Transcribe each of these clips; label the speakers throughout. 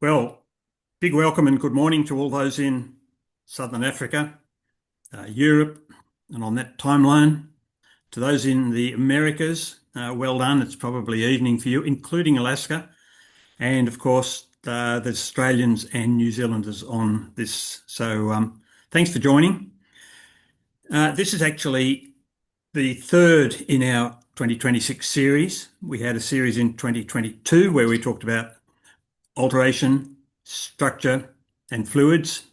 Speaker 1: Well, big welcome and good morning to all those in Southern Africa, Europe, and on that timeline. To those in the Americas, well done. It's probably evening for you, including Alaska. And of course, there's Australians and New Zealanders on this. So thanks for joining. This is actually the third in our 2026 series. We had a series in 2022 where we talked about alteration, structure, and fluids.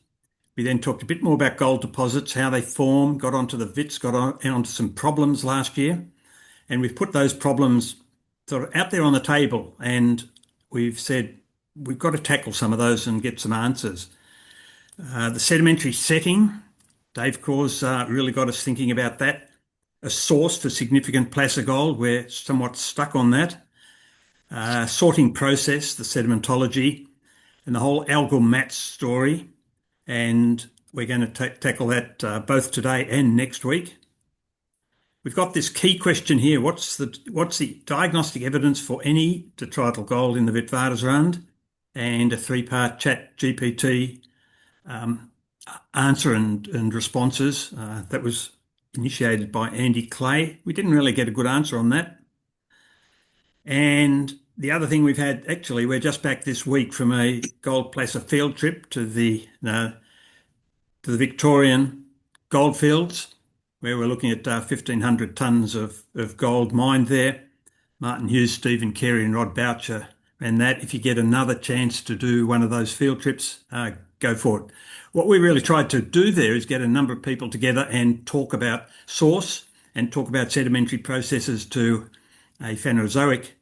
Speaker 1: We then talked a bit more about gold deposits, how they form, got onto the vits, onto some problems last year. And we've put those problems sort of out there on the table and we've said we've got to tackle some of those and get some answers. The sedimentary setting, Dave Craw's really got us thinking about that. A source for significant placer gold, we're somewhat stuck on that. Sorting process, the sedimentology, and the whole algal mat story. And we're going to tackle that both today and next week. We've got this key question here. What's the diagnostic evidence for any detrital gold in the Witwatersrand? And a three-part chat GPT answer and responses. That was initiated by Andy Clay. We didn't really get a good answer on that. And the other thing we've had, actually, we're just back this week from a gold placer field trip to the Victorian goldfields, where we're looking at 1,500 tonnes of gold mined there. Martin Hughes, Stephen Carey and Rod Boucher ran that. If you get another chance to do one of those field trips, go for it. What we really tried to do there is get a number of people together and talk about source and talk about sedimentary processes to a Phanerozoic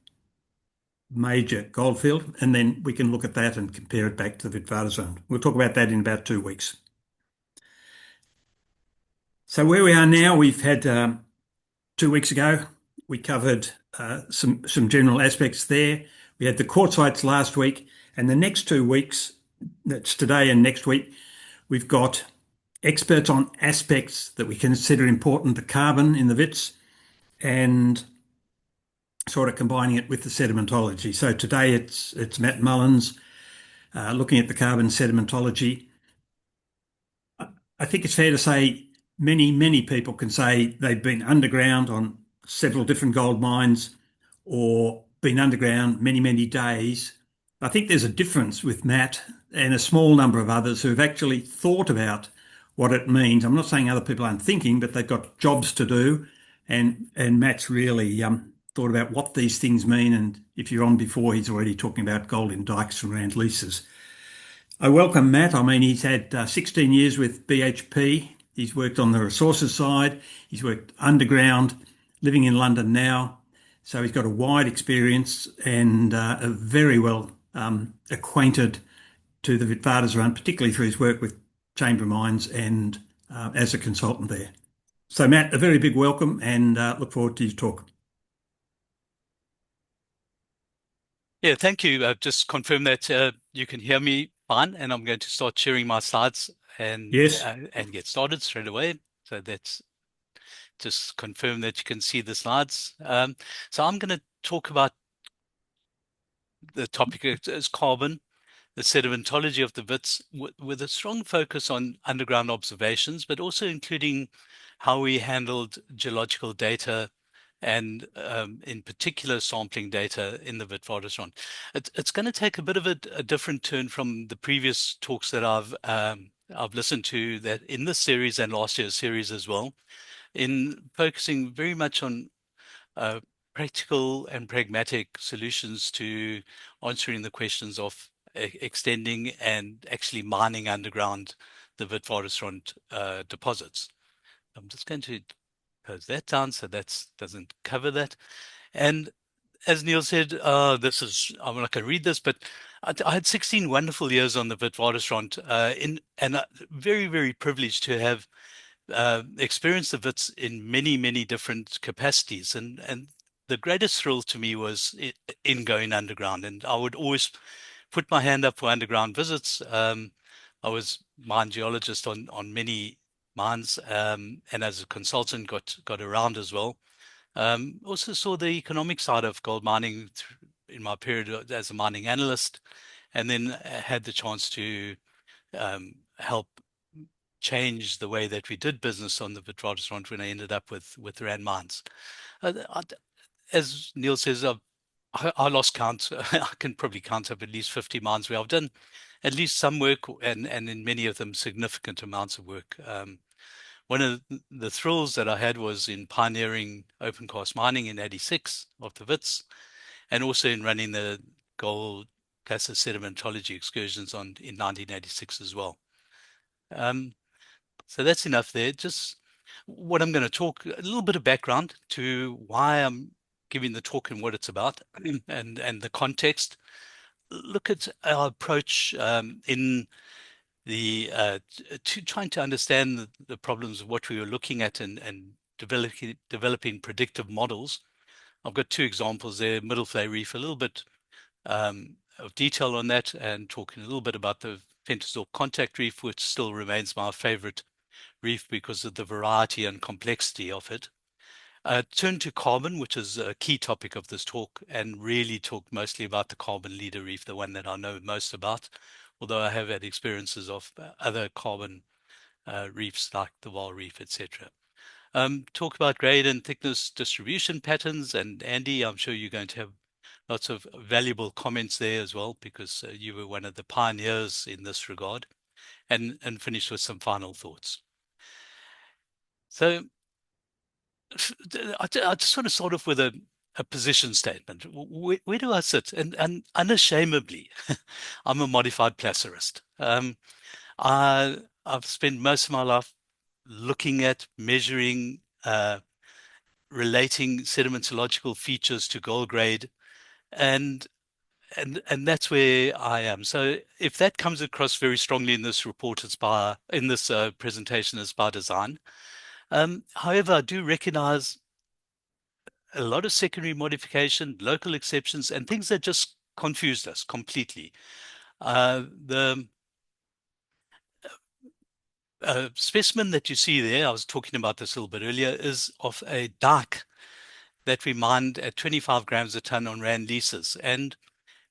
Speaker 1: major goldfield, and then we can look at that and compare it back to the Witwatersrand. We'll talk about that in about 2 weeks. So where we are now, we've had 2 weeks ago, we covered some general aspects there. We had the quartzites last week, and the next 2 weeks, that's today and next week, we've got experts on aspects that we consider important, the carbon in the vits, and sort of combining it with the sedimentology. So today it's Matt Mullins looking at the carbon sedimentology. I think it's fair to say many people can say they've been underground on several different gold mines or been underground many days. I think there's a difference with Matt and a small number of others who've actually thought about what it means. I'm not saying other people aren't thinking, but they've got jobs to do, and Matt's really thought about what these things mean. And if you're on before, he's already talking about gold in dikes and round leases. I welcome Matt. I mean, he's had 16 years with BHP. He's worked on the resources side. He's worked underground, living in London now. So he's got a wide experience and very well acquainted to the Witwatersrand, particularly through his work with Chamber Mines and as a consultant there. So Matt, a very big welcome and look forward to your talk.
Speaker 2: Yeah, thank you. I've just confirmed that you can hear me fine, and I'm going to start sharing my slides and
Speaker 1: Yes.
Speaker 2: And get started straight away. So that's just confirm that you can see the slides. So I'm going to talk about the topic as carbon, the sedimentology of the vits, with a strong focus on underground observations, but also including how we handled geological data and in particular sampling data in the Witwatersrand. It's going to take a bit of a different turn from the previous talks that I've listened to that in this series and last year's series as well, in focusing very much on practical and pragmatic solutions to answering the questions of extending and actually mining underground the Witwatersrand deposits. I'm just going to close that down so that doesn't cover that. And as Neil said, I'm not going to read this, but I had 16 wonderful years on the Witwatersrand, and very privileged to have experienced the Wits in many different capacities. And the greatest thrill to me was in going underground. And I would always put my hand up for underground visits. I was mine geologist on many mines, and as a consultant got around as well. Also saw the economic side of gold mining in my period as a mining analyst, and then had the chance to help change the way that we did business on the Witwatersrand when I ended up with Rand Mines. As Neil says, I lost count. I can probably count up at least 50 mines where I've done at least some work, and in many of them significant amounts of work. One of the thrills that I had was in pioneering open cast mining in '86 of the Wits, and also in running the gold placer sedimentology excursions in 1986 as well. So that's enough there. Just what I'm going to talk, a little bit of background to why I'm giving the talk and what it's about, and the context. Look at our approach in the to trying to understand the problems of what we were looking at, and developing predictive models. I've got two examples there: Middle Flay Reef, a little bit of detail on that, and talking a little bit about the Ventersdorp Contact Reef, which still remains my favorite reef because of the variety and complexity of it. Turn to carbon, which is a key topic of this talk, and really talk mostly about the carbon leader reef, the one that I know most about, although I have had experiences of other carbon reefs like the Wall Reef, etc. Talk about grade and thickness distribution patterns, and Andy, I'm sure you're going to have lots of valuable comments there as well, because you were one of the pioneers in this regard, and finish with some final thoughts. So I just want to start off with a position statement. Where do I sit? And unashamedly, I'm a modified placerist. I've spent most of my life looking at, measuring, relating sedimentological features to gold grade, and that's where I am. So if that comes across very strongly in this report, in this presentation, it's by design. However, I do recognize a lot of secondary modification, local exceptions, and things that just confused us completely. The specimen that you see there, I was talking about this a little bit earlier, is of a dike that we mined at 25 grams a ton on Rand leases. And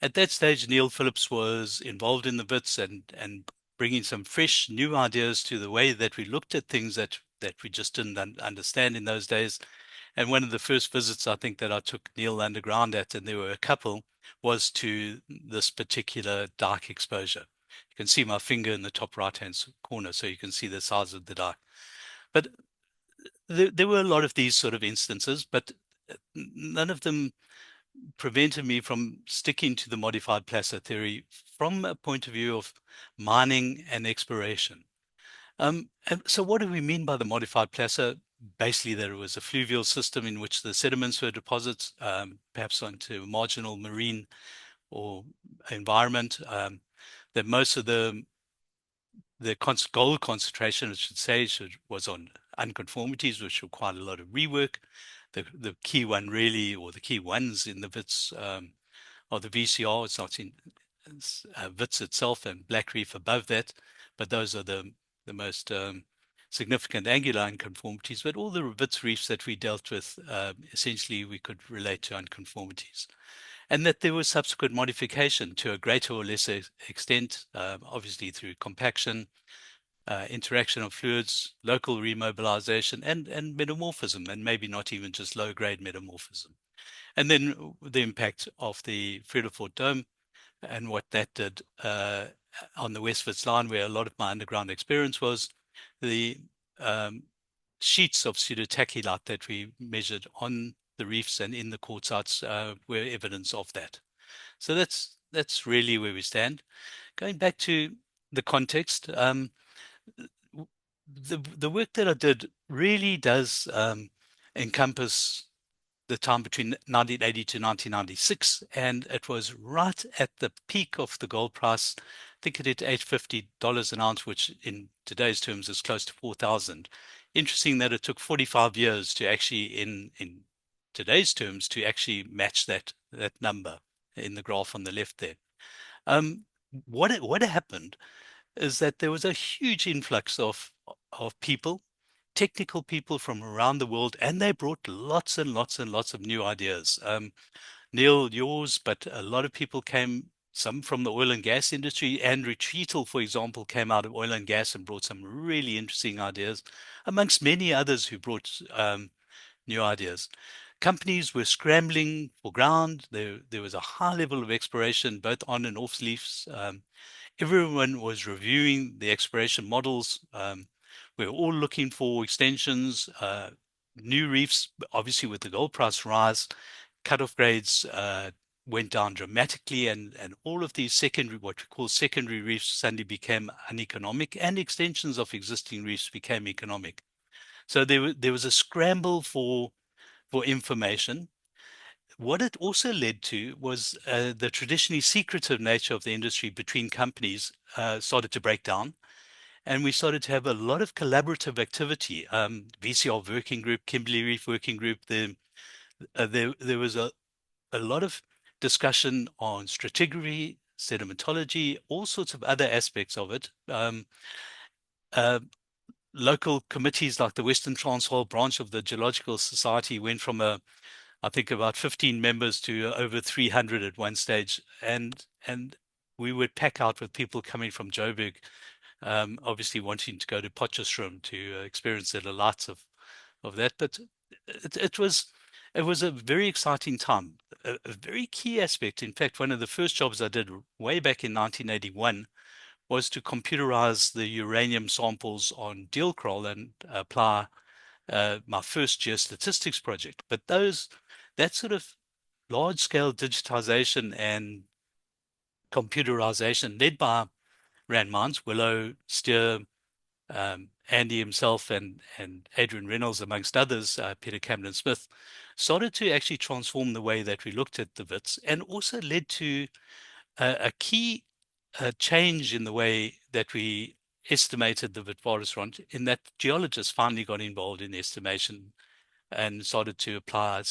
Speaker 2: at that stage, Neil Phillips was involved in the bits, and bringing some fresh new ideas to the way that we looked at things that we just didn't understand in those days. And one of the first visits I think that I took Neil underground at, and there were a couple, was to this particular dike exposure. You can see my finger in the top right-hand corner, so you can see the size of the dike. But there were a lot of these sort of instances, but none of them prevented me from sticking to the modified placer theory from a point of view of mining and exploration. And so what do we mean by the modified placer? Basically, that it was a fluvial system in which the sediments were deposits, perhaps onto marginal marine or environment, that most of the gold concentration, I should say, was on unconformities, which required a lot of rework. The key one really, or the key ones in the Wits are the VCR. It's not in Wits itself and Black Reef above that, but those are the most significant angular unconformities. But all the Wits reefs that we dealt with, essentially we could relate to unconformities. And that there was subsequent modification to a greater or lesser extent, obviously through compaction, interaction of fluids, local remobilization, and metamorphism, and maybe not even just low-grade metamorphism. And then the impact of the Vredefort Dome and what that did on the West Wits line, where a lot of my underground experience was. The sheets of pseudotachylite that we measured on the reefs and in the quartzites were evidence of that. So that's really where we stand. Going back to the context, the work that I did really does encompass the time between 1980 to 1996, and it was right at the peak of the gold price. I think it hit $850 an ounce, which in today's terms is close to 4,000. Interesting that it took 45 years to actually, in today's terms, to actually match that number in the graph on the left there. What happened is that there was a huge influx of people, technical people from around the world, and they brought lots and lots and lots of new ideas. Neil, yours, but a lot of people came some from the oil and gas industry. Andrew Cheetle, for example, came out of oil and gas and brought some really interesting ideas, amongst many others who brought new ideas. Companies were scrambling for ground. There was a high level of exploration, both on and off leaves. Everyone was reviewing the exploration models. We were all looking for extensions, new reefs. Obviously, with the gold price rise, cutoff grades went down dramatically, and all of these secondary, what we call secondary reefs, suddenly became uneconomic, and extensions of existing reefs became economic. So there was a scramble for information. What it also led to was the traditionally secretive nature of the industry between companies started to break down, and we started to have a lot of collaborative activity. VCR working group, Kimberley Reef working group. There was a lot of discussion on stratigraphy, sedimentology, all sorts of other aspects of it. Uh, Local committees like the Western Transvaal branch of the Geological Society went from I think about 15 members to over 300 at one stage, and we would pack out with people coming from Joburg, obviously wanting to go to Potchefstroom to experience the delights of that. But it was a very exciting time. A very key aspect. In fact, one of the first jobs I did way back in 1981 was to computerize the uranium samples on Deelkraal and apply my first geostatistics project. But that sort of large scale digitization and computerization led by Rand Mines, Willow, Steer, Andy himself, and Adrian Reynolds, amongst others, Peter Camden Smith, started to actually transform the way that we looked at the WITS, and also led to a key change in the way that we estimated the Witwatersrand, in that geologists finally got involved in estimation and started to apply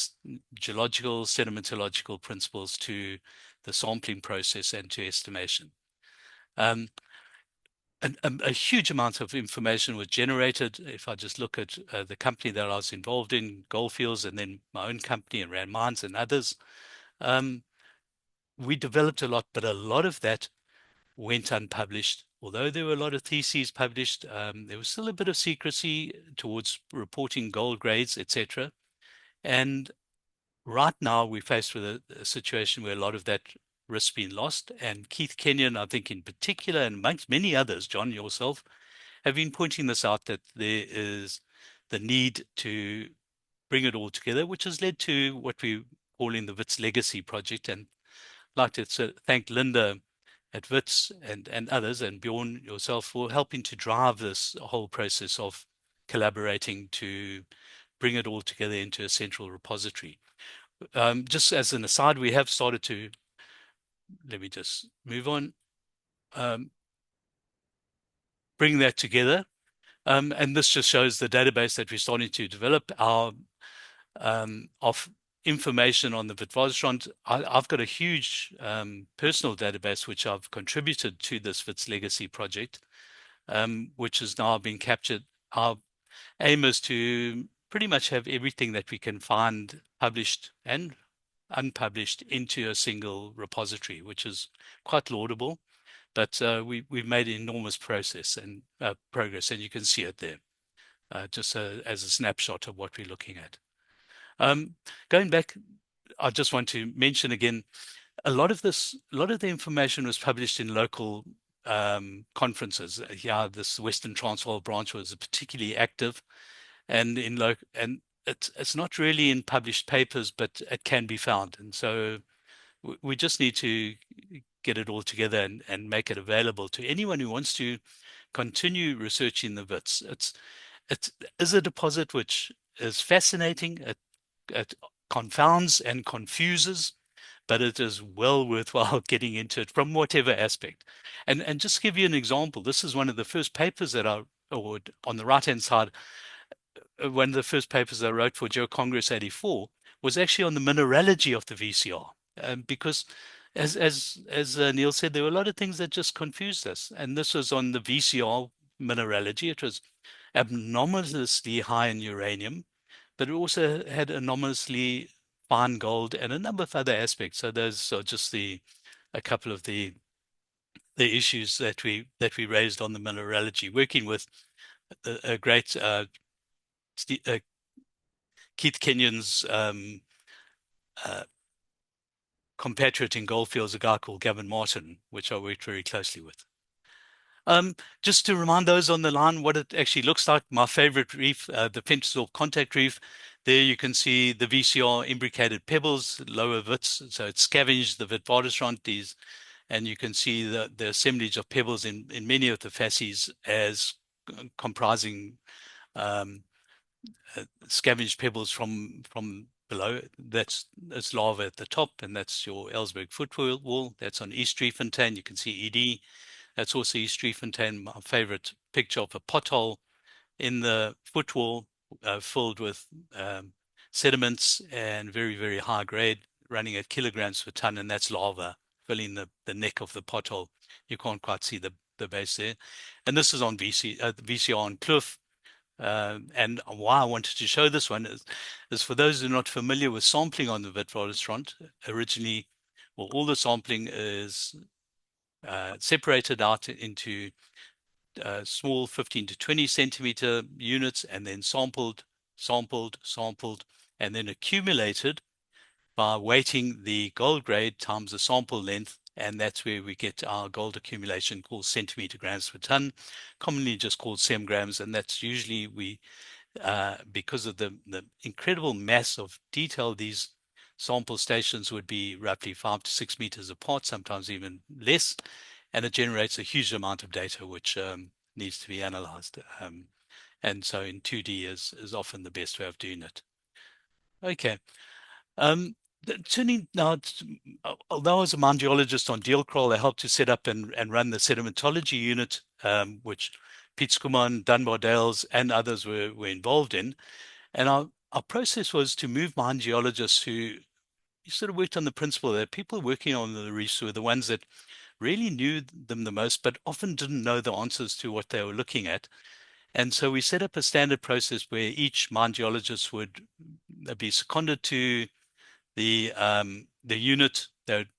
Speaker 2: geological, sedimentological principles to the sampling process and to estimation. A huge amount of information was generated. If I just look at the company that I was involved in, Goldfields, and then my own company and Rand Mines and others, we developed a lot, but a lot of that went unpublished. Although there were a lot of theses published, there was still a bit of secrecy towards reporting gold grades, etc. And right now we're faced with a situation where a lot of that risk's been lost. And Keith Kenyon, I think in particular, and amongst many others, John, yourself, have been pointing this out, that there is the need to bring it all together, which has led to what we call in the WITS Legacy Project. And I'd like to thank Linda at WITS and others, and Bjorn, yourself, for helping to drive this whole process of collaborating to bring it all together into a central repository. Just as an aside, we have started to, let me just move on, bring that together. And this just shows the database that we're starting to develop our of information on the Witwatersrand. I've got a huge personal database which I've contributed to this WITS Legacy project, which has now been captured. Our aim is to pretty much have everything that we can find published and unpublished into a single repository, which is quite laudable. But we've made enormous progress, and you can see it there, just as a snapshot of what we're looking at. Going back, I just want to mention again, a lot of the information was published in local conferences. Yeah, this Western Transvaal branch was particularly active, and it's not really in published papers, but it can be found. And so we just need to get it all together and make it available to anyone who wants to continue researching the WITS. It is a deposit which is fascinating. It confounds and confuses, but it is well worthwhile getting into it from whatever aspect. And just to give you an example, this is one of the first papers that on the right-hand side, one of the first papers I wrote for GeoCongress 84 was actually on the mineralogy of the VCR, because as Neil said, there were a lot of things that just confused us, and this was on the VCR mineralogy. It was anomalously high in uranium, but it also had anomalously fine gold and a number of other aspects. So those are just the a couple of the issues that we raised on the mineralogy, working with a great Keith Kenyon's uh, compatriot in Goldfields, a guy called Gavin Martin, which I worked very closely with. Just to remind those on the line what it actually looks like, my favorite reef, the Pentasol contact reef. There you can see the VCR imbricated pebbles, lower vits, so it's scavenged the Witwatersrand, and you can see the assemblage of pebbles in many of the facies as comprising um, scavenged pebbles from below. That's lava at the top, and that's your Ellsberg footwall. That's on East Driefontein. You can see ED. That's also East Driefontein, my favorite picture of a pothole in the footwall filled with sediments and very, very high grade, running at kilograms per ton, and that's lava filling the neck of the pothole. You can't quite see the base there. And this is on VCR on Kloof. And why I wanted to show this one is for those who are not familiar with sampling on the Witwatersrand, originally, well, all the sampling is separated out into small 15 to 20 centimeter units and then sampled, and then accumulated by weighting the gold grade times the sample length. And that's where we get our gold accumulation called centimeter grams per ton, commonly just called cem grams. And that's usually because of the incredible mass of detail, these sample stations would be roughly 5 to 6 meters apart, sometimes even less. And it generates a huge amount of data, which needs to be analyzed. And so in 2D is often the best way of doing it. Okay. Turning now, although I was a mine geologist on Deelkraal, I helped to set up and run the sedimentology unit, which Piet Skuman, Dunbar Dales, and others were involved in. And our process was to move mine geologists who sort of worked on the principle that people working on the reefs were the ones that really knew them the most, but often didn't know the answers to what they were looking at. And so we set up a standard process where each mine geologist would be seconded to the unit. They would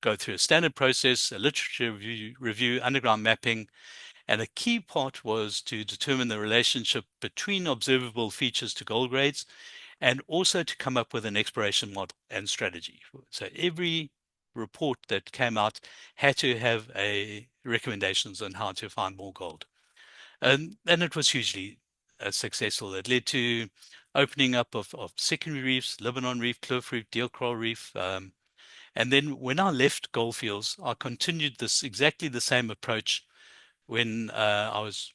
Speaker 2: go through a standard process, a literature review, underground mapping, and a key part was to determine the relationship between observable features to gold grades, and also to come up with an exploration model and strategy. So every report that came out had to have recommendations on how to find more gold. And it was hugely successful. It led to opening up of secondary reefs, Lebanon Reef, Kloof Reef, Deelkraal Reef. And then when I left Goldfields, I continued this exactly the same approach when I was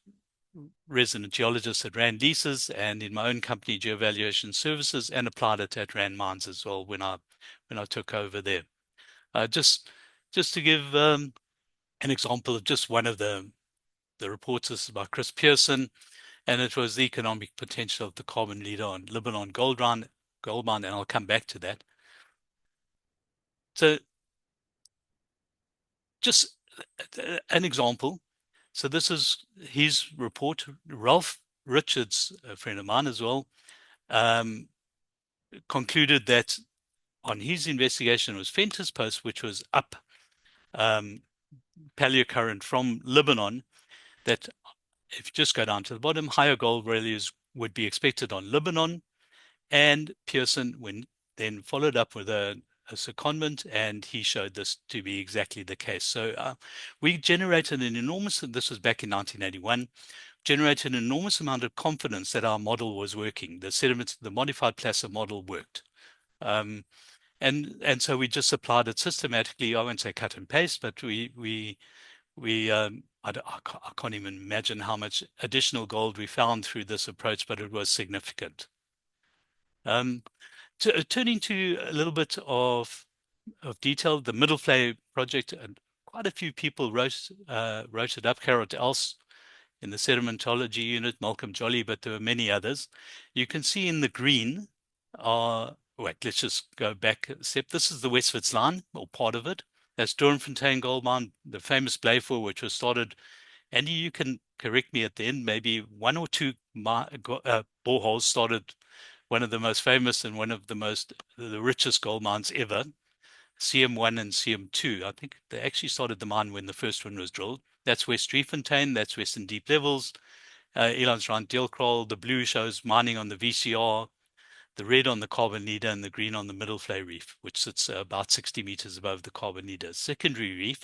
Speaker 2: resident geologist at Rand Leases and in my own company, Geovaluation Services, and applied it at Rand Mines as well when I took over there. Just to give an example of just one of the reports, this is by Chris Pearson, and it was the economic potential of the carbon leader on Lebanon gold mine, and I'll come back to that. So just an example. So this is his report. Ralph Richards, a friend of mine as well, concluded that on his investigation was Fenton's Post, which was up paleocurrent from Lebanon, that if you just go down to the bottom, higher gold values would be expected on Lebanon. And Pearson then followed up with a secondment, and he showed this to be exactly the case. So we generated an enormous, this was back in 1981, generated an enormous amount of confidence that our model was working. The modified placer model worked. And so we just applied it systematically. I won't say cut and paste, but I can't even imagine how much additional gold we found through this approach, but it was significant. Turning to a little bit of detail, the Middle Flay project, and quite a few people wrote it up. Harold Else in the sedimentology unit, Malcolm Jolly, but there were many others. You can see in the green wait, let's just go back a step. This is the Westwits line, or part of it. That's Doornfontein Gold Mine, the famous Blyfour, which was started. Andy, you can correct me at the end. Maybe one or two boreholes started one of the most famous and one of the richest gold mines ever. CM1 and CM2. I think they actually started the mine when the first one was drilled. That's West Driefontein, that's Western Deep Levels, Elandsrand Deelkraal. The blue shows mining on the VCR, the red on the carbon leader, and the green on the middle flay reef, which sits about 60 meters above the carbon leader. Secondary reef,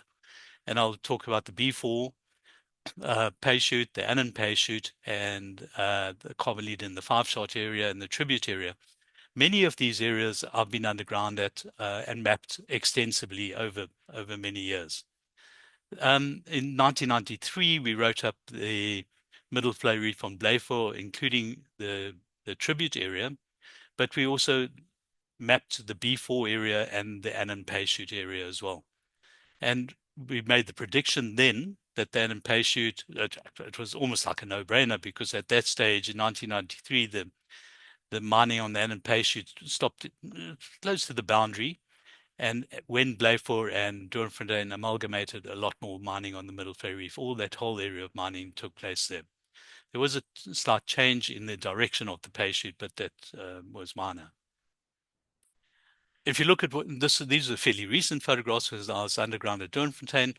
Speaker 2: and I'll talk about the B4 pay shoot, the Annan pay shoot, and the carbon leader in the five shot area and the tribute area. Many of these areas have been underground at and mapped extensively over many years. In 1993, we wrote up the middle flay reef on Blyfor, including the tribute area, but we also mapped the B4 area and the Annan pay shoot area as well. And we made the prediction then that the Annan pay shoot, it was almost like a no-brainer, because at that stage in 1993, the mining on the Annan pay shoot stopped close to the boundary. And when Blyfor and Doornfontein amalgamated, a lot more mining on the middle flay reef, all that whole area of mining took place there. There was a slight change in the direction of the pay shoot, but that was minor. If you look at these are fairly recent photographs, because I was underground at Doornfontein.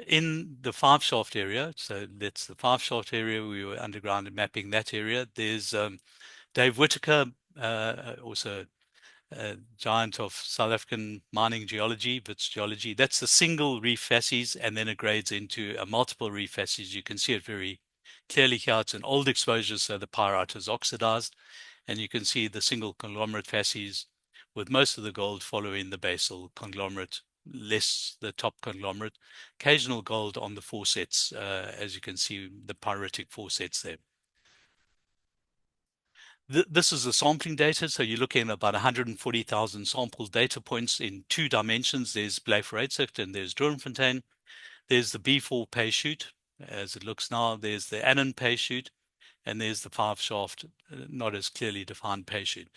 Speaker 2: In the five shaft area, so that's the five shaft area, we were underground and mapping that area. There's Dave Whitaker, also a giant of South African mining geology, Wits geology. That's the single reef facies, and then it grades into a multiple reef facies. You can see it very clearly here. It's an old exposure, so the pyrite is oxidized, and you can see the single conglomerate facies with most of the gold following the basal conglomerate, less the top conglomerate. Occasional gold on the faucets, as you can see, the pyritic faucets there. This is the sampling data, so you're looking at about 140,000 sample data points in two dimensions. There's Blyfor and there's Doornfontein. There's the B4 pay shoot, as it looks now. There's the Annan pay shoot, and there's the five shaft, not as clearly defined pay shoot.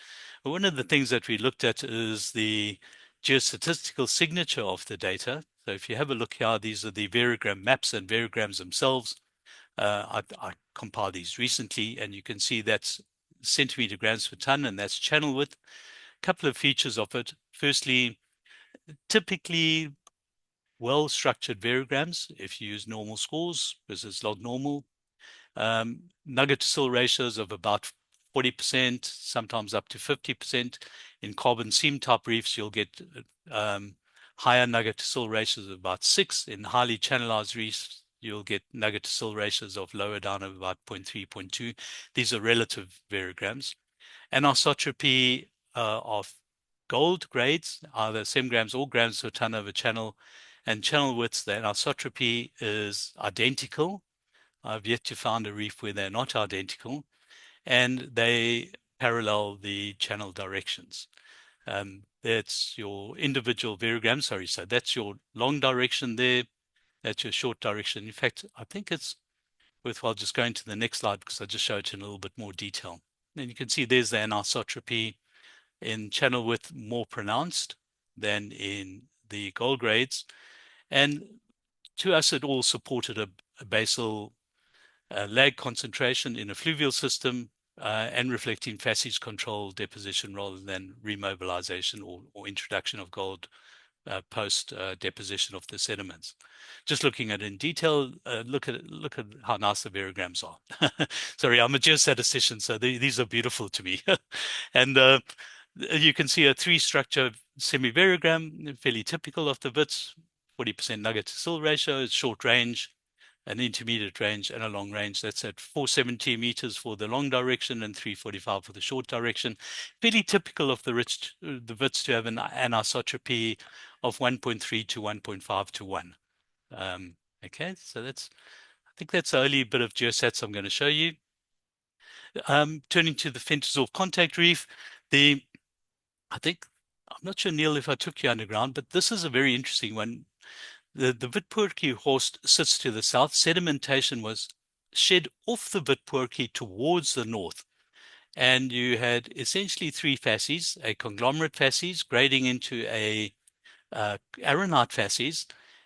Speaker 2: But one of the things that we looked at is the geostatistical signature of the data. So if you have a look here, these are the variogram maps and variograms themselves. I compiled these recently, and you can see that's centimeter grams per ton, and that's channel width. A couple of features of it. Firstly, typically well-structured variograms, if you use normal scores, because it's log normal. Nugget to sill ratios of about 40%, sometimes up to 50%. In carbon seam type reefs, you'll get higher nugget to sill ratios of about 6. In highly channelized reefs, you'll get nugget to sill ratios of lower down of about 0.3, 0.2. These are relative variograms. Anisotropy of gold grades, either centigrams or grams per ton over channel, and channel widths, the anisotropy is identical. I've yet to find a reef where they're not identical, and they parallel the channel directions. That's your individual variogram. Sorry, so that's your long direction there. That's your short direction. In fact, I think it's worthwhile just going to the next slide, because I just showed it in a little bit more detail. And you can see there's the anisotropy in channel width more pronounced than in the gold grades. And to us, it all supported a basal lag concentration in a fluvial system and reflecting facies control deposition rather than remobilization or introduction of gold post deposition of the sediments. Just looking at it in detail, look at how nice the variograms are. Sorry, I'm a geostatistician, so these are beautiful to me. And you can see a three-structure semi-variogram, fairly typical of the Wits. 40% nugget to sill ratio, it's short range, an intermediate range, and a long range. That's at 470 meters for the long direction and 345 for the short direction. Fairly typical of the Wits to have an anisotropy of 1.3 to 1.5 to 1. Okay, so I think that's the only bit of geosats I'm going to show you. Turning to the Ventresdorp contact reef, I'm not sure, Neil, if I took you underground, but this is a very interesting one. The Witpoortjie Horst sits to the south. Sedimentation was shed off the Witpoortjie towards the north. And you had essentially three facies, a conglomerate facies grading into a arenite facies,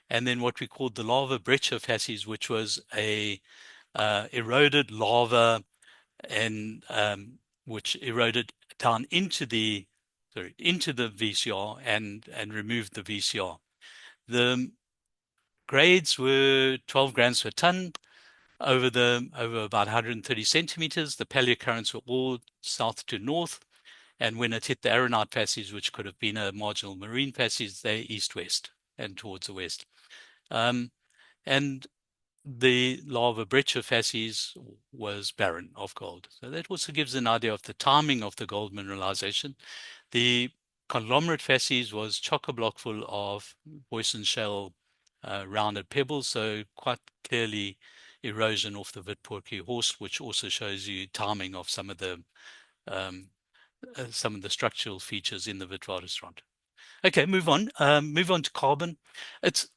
Speaker 2: and then what we called the lava breccia facies, which was a eroded lava and which eroded down into the into the VCR and removed the VCR. The grades were 12 grams per ton over about 130 centimeters. The paleocurrents were all south to north, and when it hit the aeronite facies, which could have been a marginal marine facies, they're east-west and towards the west. And the lava breccia facies was barren of gold. So that also gives an idea of the timing of the gold mineralization. The conglomerate facies was chock-a-block full of Boysen shell rounded pebbles, so quite clearly erosion off the Witpoortjie horst, which also shows you timing of some of the structural features in the Witwatersrand. Okay, move on. Move on to carbon. It's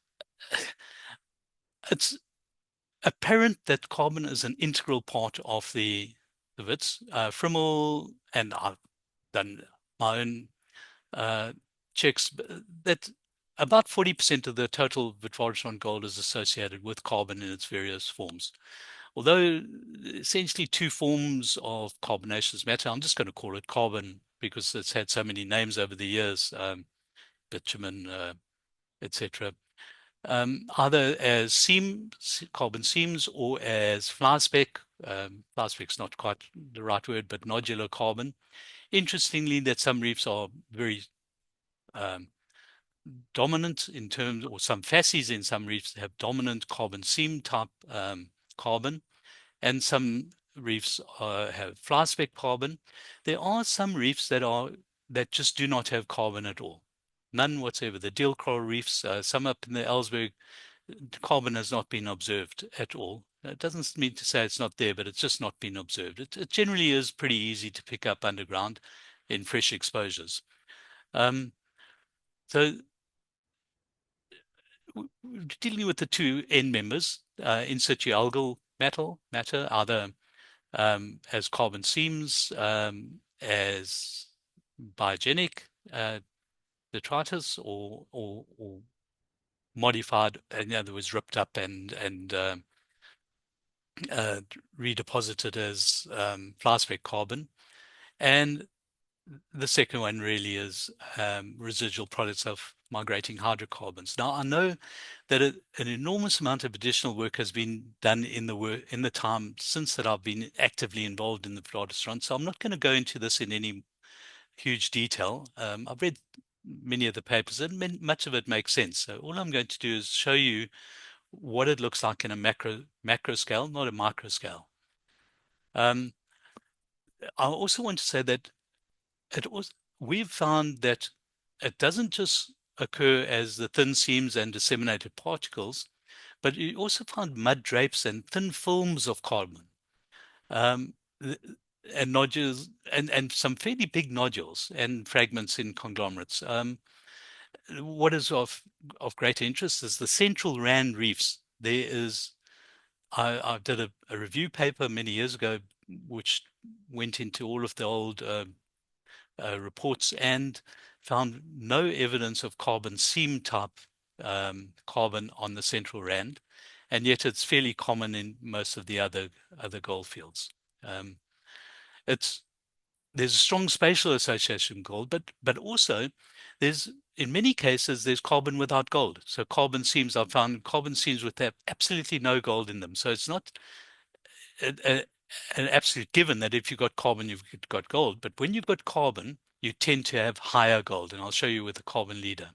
Speaker 2: apparent that carbon is an integral part of the Wits. Frimmel, and I've done my own checks, that about 40% of the total Witwatersrand gold is associated with carbon in its various forms. Although essentially two forms of carbonaceous matter, I'm just going to call it carbon because it's had so many names over the years, bitumen, etc. Either as carbon seams, or as fly speck. Fly speck's not quite the right word, but nodular carbon. Interestingly, that some reefs are very dominant in terms, or some facies in some reefs have dominant carbon seam type carbon, and some reefs have fly speck carbon. There are some reefs that just do not have carbon at all, none whatsoever. The deal coral reefs, some up in the Ellsberg, carbon has not been observed at all. It doesn't mean to say it's not there, but it's just not been observed. It generally is pretty easy to pick up underground in fresh exposures. So dealing with the two end members, in situ algal matter, either as carbon seams, as biogenic detritus, or modified, in other words, ripped up and redeposited as fly speck carbon. And the second one really is residual products of migrating hydrocarbons. Now, I know that an enormous amount of additional work has been done in the time since that I've been actively involved in the Witwatersrand, so I'm not going to go into this in any huge detail. I've read many of the papers, and much of it makes sense. So all I'm going to do is show you what it looks like in a macro scale, not a micro scale. I also want to say that we've found that it doesn't just occur as the thin seams and disseminated particles, but you also find mud drapes and thin films of carbon, and nodules, and some fairly big nodules and fragments in conglomerates. What is of great interest is the central Rand reefs. I did a review paper many years ago, which went into all of the old reports and found no evidence of carbon seam type carbon on the central Rand, and yet it's fairly common in most of the other gold fields. There's a strong spatial association with gold, but also in many cases there's carbon without gold. So carbon seams, I've found carbon seams with absolutely no gold in them. So it's not an absolute given that if you've got carbon, you've got gold. But when you've got carbon, you tend to have higher gold, and I'll show you with a carbon leader.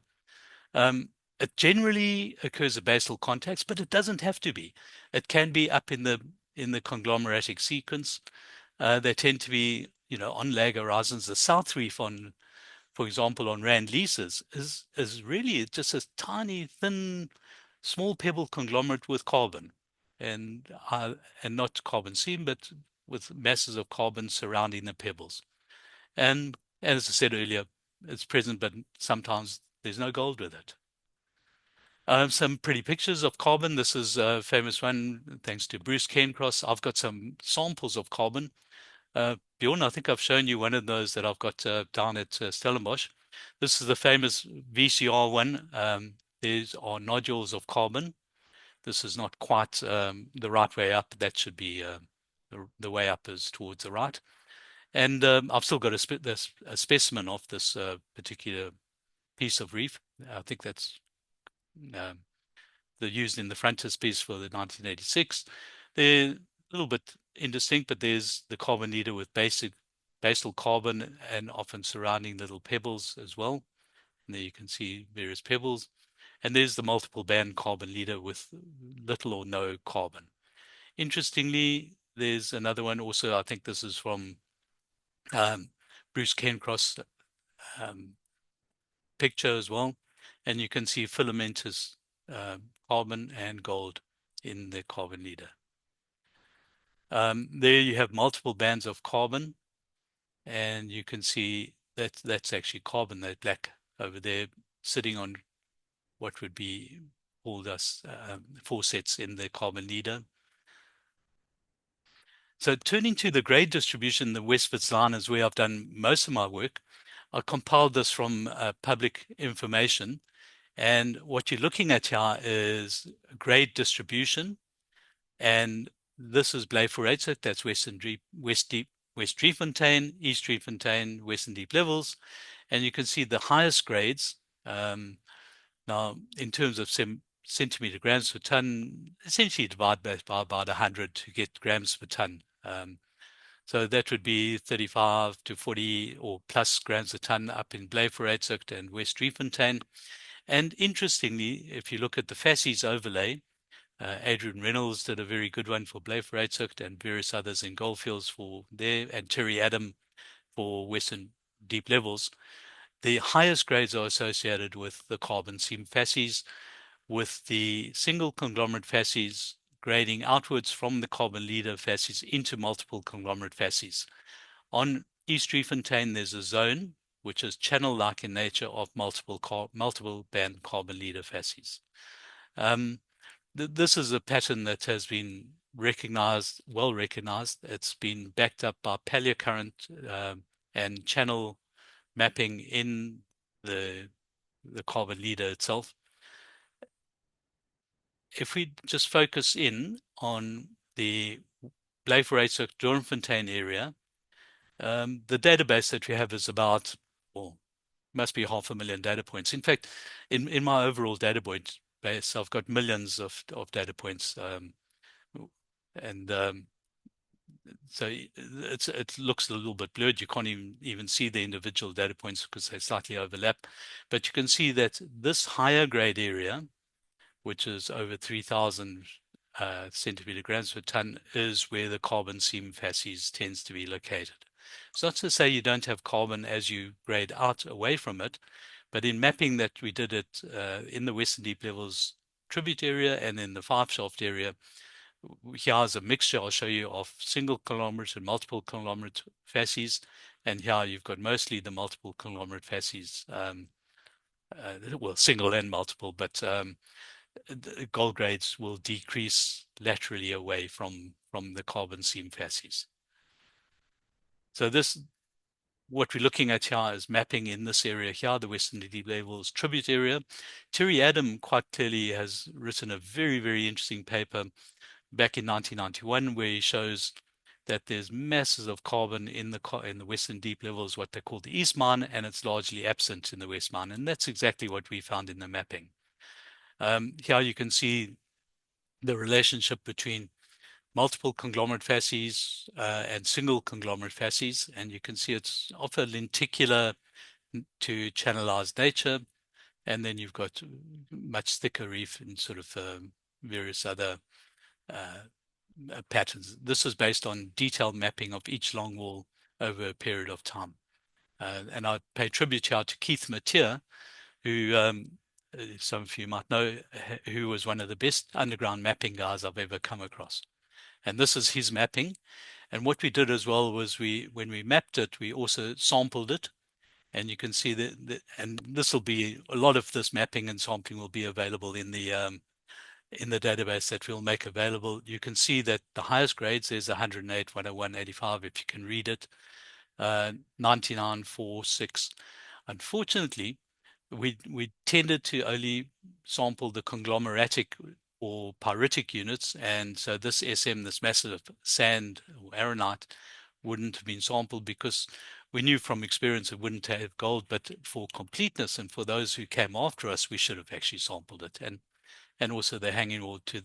Speaker 2: It generally occurs at basal contacts, but it doesn't have to be. It can be up in the conglomeratic sequence. They tend to be, on lag horizons. The South Reef, for example, on Rand leases, is really just a tiny, thin, small pebble conglomerate with carbon, and not carbon seam, but with masses of carbon surrounding the pebbles. And as I said earlier, it's present, but sometimes there's no gold with it. Some pretty pictures of carbon. This is a famous one, thanks to Bruce Cairncross. I've got some samples of carbon. Bjorn, I think I've shown you one of those that I've got down at Stellenbosch. This is the famous VCR one. These are nodules of carbon. This is not quite the right way up. That should be the way up is towards the right. And I've still got a specimen of this particular piece of reef. I think that's um, they're used in the frontispiece for the 1986. They're a little bit indistinct, but there's the carbon leader with basal carbon and often surrounding little pebbles as well. And there you can see various pebbles. And there's the multiple band carbon leader with little or no carbon. Interestingly, there's another one also. I think this is from Bruce Cairncross um, picture as well. And you can see filamentous carbon and gold in the carbon leader. There you have multiple bands of carbon, and you can see that that's actually carbon, that black over there, sitting on what would be called us sets in the carbon leader. So turning to the grade distribution, the West Wits line is where I've done most of my work. I compiled this from public information. And what you're looking at here is grade distribution. And this is Blyforates, that's West Driefontein, East Driefontein, Western Deep Levels. And you can see the highest grades. Now, in terms of centimeter grams per ton, essentially divide by about 100 to get grams per ton. So that would be 35 to 40 or plus grams a ton up in Blyforates and West Driefontein. And interestingly, if you look at the facies overlay, Adrian Reynolds did a very good one for Blyforates and various others in Goldfields for there, and Terry Adam for Western Deep Levels. The highest grades are associated with the carbon seam facies, with the single conglomerate facies grading outwards from the carbon leader facies into multiple conglomerate facies. On East Driefontein, there's a zone which is channel-like in nature of multiple band carbon leader facies. This is a pattern that has been recognized, well recognized. It's been backed up by paleocurrent and channel mapping in the carbon leader itself. If we just focus in on the Blyforates Doornfontein area, the database that we have is about, well, must be 500,000 data points. In fact, in my overall database, I've got millions of data points, and so it looks a little bit blurred. You can't even see the individual data points because they slightly overlap. But you can see that this higher grade area, which is over 3,000 centimeter grams per ton, is where the carbon seam facies tends to be located. It's not to say you don't have carbon as you grade out away from it, but in mapping that we did it in the Western Deep Levels tribute area and in the Five Shaft area, here's a mixture I'll show you of single conglomerate and multiple conglomerate facies, and here you've got mostly the multiple conglomerate facies, well, single and multiple, but the gold grades will decrease laterally away from the carbon seam facies. So this, what we're looking at here is mapping in this area here, the Western Deep Levels tribute area. Terry Adam quite clearly has written a very, very interesting paper back in 1991 where he shows that there's masses of carbon in the Western Deep Levels, what they call the East Mine, and it's largely absent in the West Mine. And that's exactly what we found in the mapping. Here you can see the relationship between multiple conglomerate facies and single conglomerate facies, and you can see it's of a lenticular to channelized nature, and then you've got much thicker reef and sort of various other patterns. This is based on detailed mapping of each longwall over a period of time. And I pay tribute here to Keith Mateer, who some of you might know, who was one of the best underground mapping guys I've ever come across. And this is his mapping. And what we did as well was when we mapped it, we also sampled it. And you can see that, and this will be, a lot of this mapping and sampling will be available in the database that we'll make available. You can see that the highest grades, there's 108, 101, 85, if you can read it, 99, 4, 6. Unfortunately, we tended to only sample the conglomeratic or pyritic units, and so this SM, this massive sand or arenite, wouldn't have been sampled because we knew from experience it wouldn't have gold, but for completeness and for those who came after us, we should have actually sampled it. And also the hanging wall to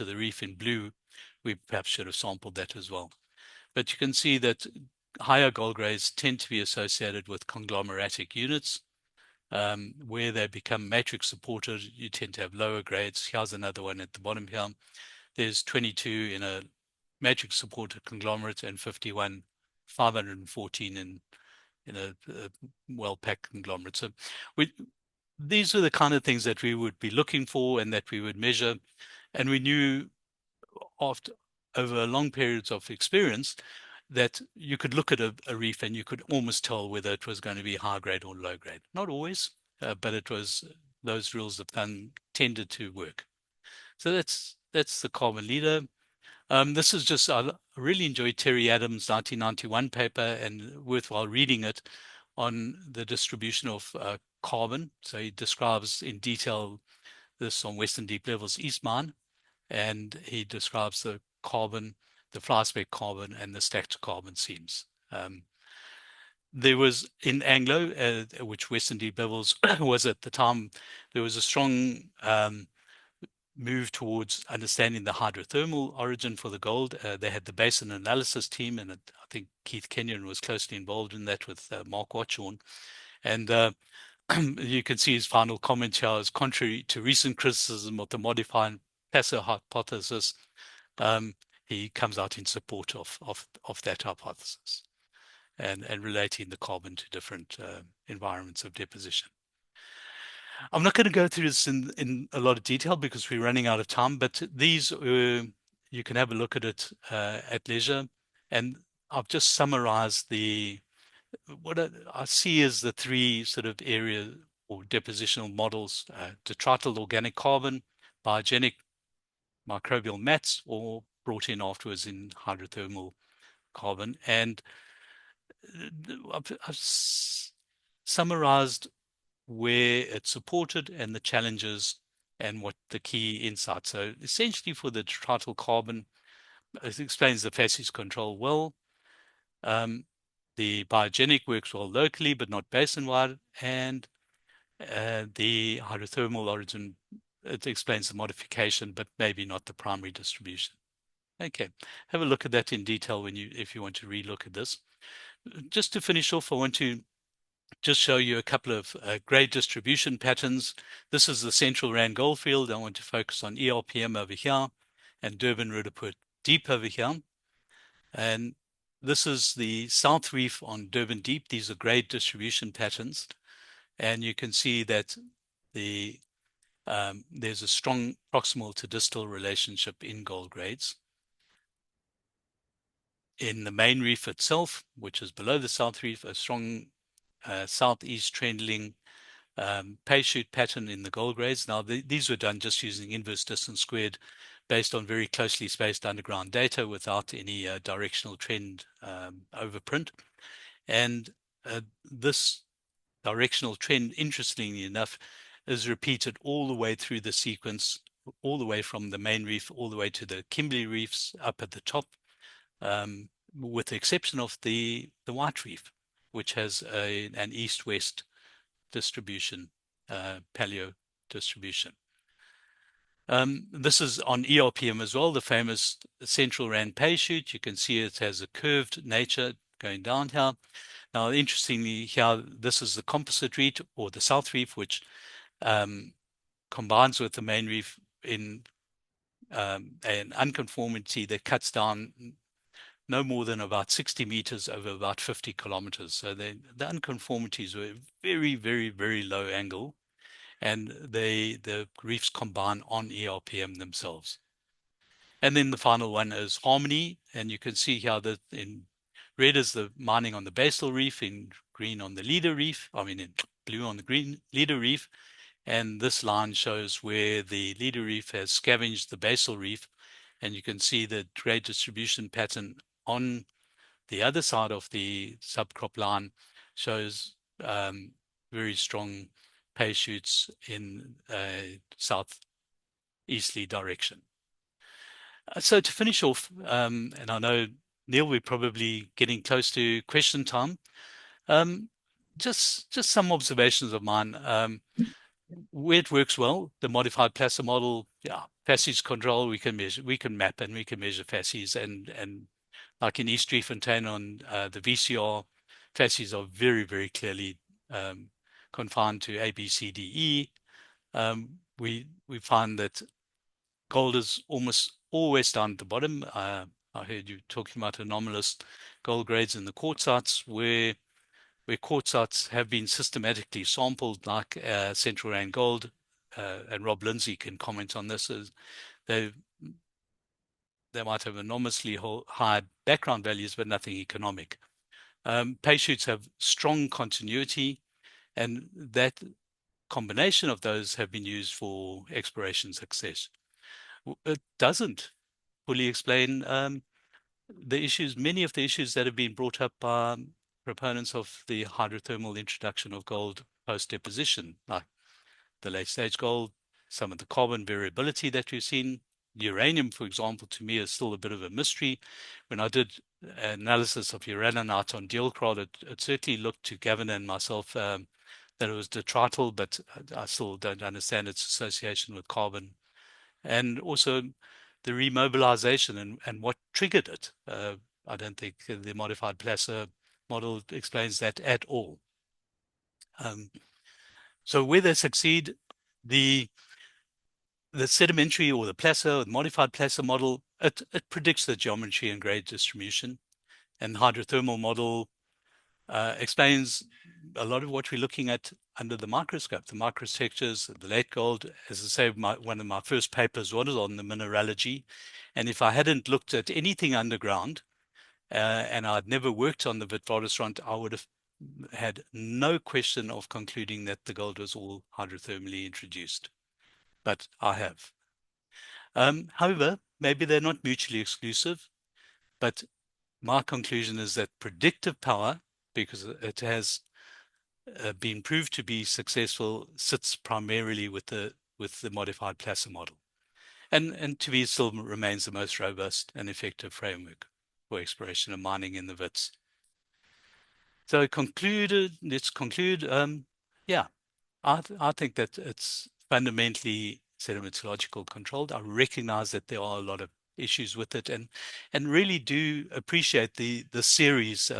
Speaker 2: the reef in blue, we perhaps should have sampled that as well. But you can see that higher gold grades tend to be associated with conglomeratic units. Where they become matrix supported, you tend to have lower grades. Here's another one at the bottom here. There's 22 in a matrix supported conglomerate and 51, 514 in a well-packed conglomerate. So these are the kind of things that we would be looking for and that we would measure. And we knew after over long periods of experience that you could look at a reef and you could almost tell whether it was going to be high grade or low grade. Not always, but it was those rules of thumb tended to work. So that's the carbon leader. This is just, I really enjoyed Terry Adams' 1991 paper and worthwhile reading it on the distribution of carbon. So he describes in detail this on Western Deep Levels East Mine, and he describes the carbon, the fly speck carbon, and the stacked carbon seams. There was in Anglo, which Western Deep Levels was at the time, there was a strong move towards understanding the hydrothermal origin for the gold. They had the basin analysis team, and I think Keith Kenyon was closely involved in that with Mark Watchorn. And you can see his final comment here is contrary to recent criticism of the modified Paso hypothesis, he comes out in support of that hypothesis and relating the carbon to different environments of deposition. I'm not going to go through this in a lot of detail because we're running out of time, but these, you can have a look at it at leisure. And I've just summarized what I see as the three sort of area or depositional models, detrital organic carbon, biogenic microbial mats, or brought in afterwards in hydrothermal carbon. And I've summarized where it's supported and the challenges and what the key insights. So essentially for the detrital carbon, it explains the facies control well. The biogenic works well locally, but not basin-wide. And the hydrothermal origin, it explains the modification, but maybe not the primary distribution. Okay, have a look at that in detail if you want to relook at this. Just to finish off, I want to just show you a couple of grade distribution patterns. This is the Central Rand Goldfield. I want to focus on ERPM over here and Durban Roodepoort Deep over here. And this is the South Reef on Durban Deep. These are grade distribution patterns. And you can see that there's a strong proximal to distal relationship in gold grades. In the main reef itself, which is below the South Reef, a strong southeast trending pay shoot pattern in the gold grades. Now, these were done just using inverse distance squared based on very closely spaced underground data without any directional trend overprint. And this directional trend, interestingly enough, is repeated all the way through the sequence, all the way from the main reef, all the way to the Kimberley reefs up at the top, with the exception of the White Reef, which has an east-west distribution, paleo distribution. This is on ERPM as well, the famous Central Rand pay shoot. You can see it has a curved nature going down here. Now, interestingly here, this is the composite reef or the South Reef, which combines with the main reef in an unconformity that cuts down no more than about 60 meters over about 50 kilometers. So the unconformities were very, very, very low angle, and the reefs combine on ERPM themselves. And then the final one is Harmony, and you can see here that in red is the mining on the basal reef, in green on the leader reef, in blue on the green leader reef. And this line shows where the leader reef has scavenged the basal reef. And you can see the grade distribution pattern on the other side of the subcrop line shows very strong pay shoots in southeasterly direction. So to finish off, and I know Neil, we're probably getting close to question time. Um, just some observations of mine. Where it works well, the modified placer model, yeah, facies control, we can measure, we can map and we can measure facies, and like in East Driefontein on the VCR, facies are very, very clearly confined to A, B, C, D, E. We find that gold is almost always down at the bottom. I heard you talking about anomalous gold grades in the quartzites, where quartzites have been systematically sampled, like Central Rand Gold, and Rob Lindsay can comment on this. Is they might have enormously high background values, but nothing economic. Pay shoots have strong continuity, and that combination of those have been used for exploration success. It doesn't fully explain the issues, many of the issues that have been brought up by proponents of the hydrothermal introduction of gold post-deposition, like the late-stage gold, some of the carbon variability that we've seen. Uranium, for example, to me is still a bit of a mystery. When I did analysis of uraninite on Dealcrod, it certainly looked to Gavin and myself that it was detrital, but I still don't understand its association with carbon. And also the remobilization and what triggered it. I don't think the modified placer model explains that at all. So where they succeed, the sedimentary or the placer or the modified placer model, it predicts the geometry and grade distribution. And the hydrothermal model explains a lot of what we're looking at under the microscope, the microtextures, the late gold. As I say, one of my first papers was on the mineralogy. And if I hadn't looked at anything underground, and I'd never worked on the Witwatersrand, I would have had no question of concluding that the gold was all hydrothermally introduced. But I have. However, maybe they're not mutually exclusive, but my conclusion is that predictive power, because it has been proved to be successful, sits primarily with the modified placer model, and to me still remains the most robust and effective framework for exploration and mining in the Wits. So let's conclude. Yeah, I think that it's fundamentally sedimentological controlled. I recognize that there are a lot of issues with it, and really do appreciate the series,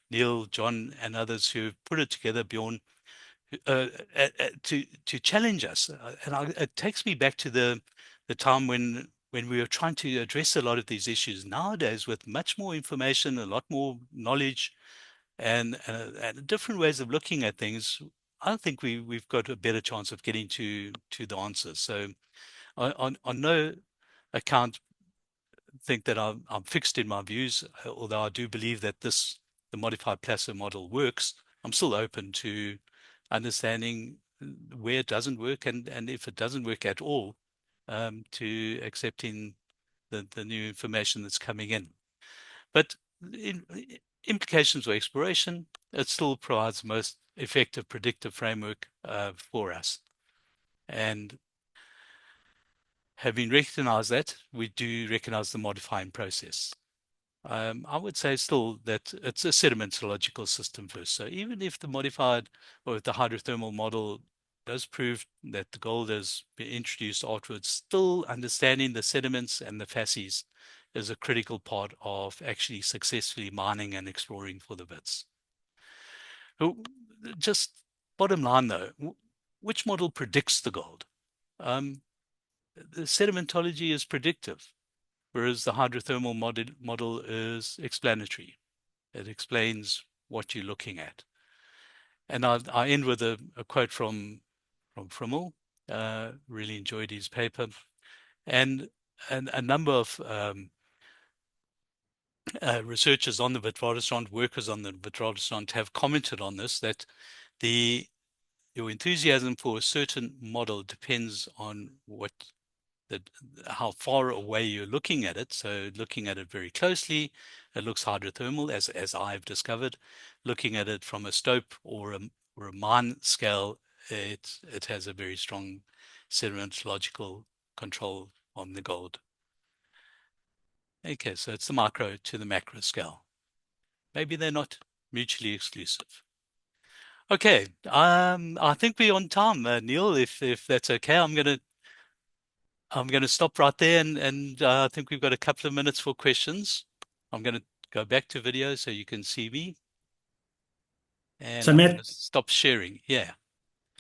Speaker 2: Neil, John, and others who have put it together, Bjorn, to challenge us. It takes me back to the time when we were trying to address a lot of these issues. Nowadays, with much more information, a lot more knowledge, and different ways of looking at things, I think we've got a better chance of getting to the answers. So on no account think that I'm fixed in my views, although I do believe that the modified placer model works. I'm still open to understanding where it doesn't work, and if it doesn't work at all, to accepting the new information that's coming in. But in implications of exploration, it still provides the most effective predictive framework for us. And having recognized that, we do recognize the modifying process. I would say still that it's a sedimentological system first. So even if the modified or the hydrothermal model does prove that the gold has been introduced afterwards, still understanding the sediments and the facies is a critical part of actually successfully mining and exploring for the bits. Just bottom line though, which model predicts the gold? The sedimentology is predictive, whereas the hydrothermal model is explanatory. It explains what you're looking at. And I end with a quote from Frimmel. Really enjoyed his paper. And a number of researchers on the Witwatersrand, workers on the Witwatersrand, have commented on this, that your enthusiasm for a certain model depends on how far away you're looking at it. So looking at it very closely, it looks hydrothermal, as I've discovered. Looking at it from a stope or a mine scale, it has a very strong sedimentological control on the gold. Okay, so it's the micro to the macro scale. Maybe they're not mutually exclusive. Okay, I think we're on time, Neil. If that's okay, I'm gonna stop right there, and I think we've got a couple of minutes for questions. I'm gonna go back to video so you can see me, and
Speaker 1: So,
Speaker 2: I'm gonna
Speaker 1: Matt,
Speaker 2: stop sharing. Yeah.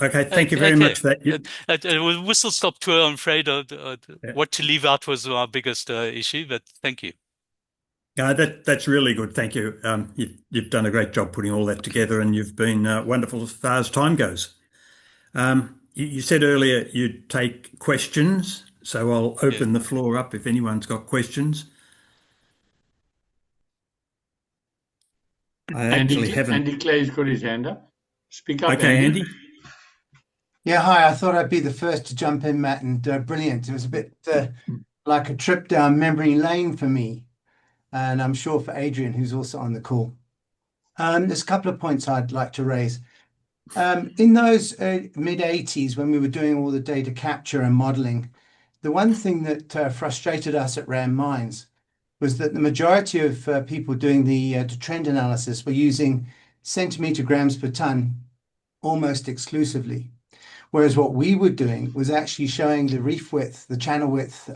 Speaker 1: okay, thank you
Speaker 2: Okay.
Speaker 1: very
Speaker 2: Okay.
Speaker 1: much for that.
Speaker 2: It was whistle stop tour. I'm afraid
Speaker 1: Yeah.
Speaker 2: what to leave out was our biggest issue, but thank you.
Speaker 1: That's really good. Thank you. You've done a great job putting all that together, and you've been wonderful as far as time goes. You said earlier you'd take questions, so I'll
Speaker 2: Yeah.
Speaker 1: open the floor up if anyone's got questions. I actually haven't.
Speaker 3: Andy Clay's got his hand up. Speak up,
Speaker 1: Okay,
Speaker 3: Andy.
Speaker 1: Andy.
Speaker 4: Yeah, hi. I thought I'd be the first to jump in, Matt, and brilliant. It was a bit like a trip down memory lane for me, and I'm sure for Adrian, who's also on the call. There's a couple of points I'd like to raise. In those mid 80s, when we were doing all the data capture and modeling, the one thing that frustrated us at RAM Mines was that the majority of people doing the trend analysis were using centimeter grams per ton almost exclusively. Whereas what we were doing was actually showing the reef width, the channel width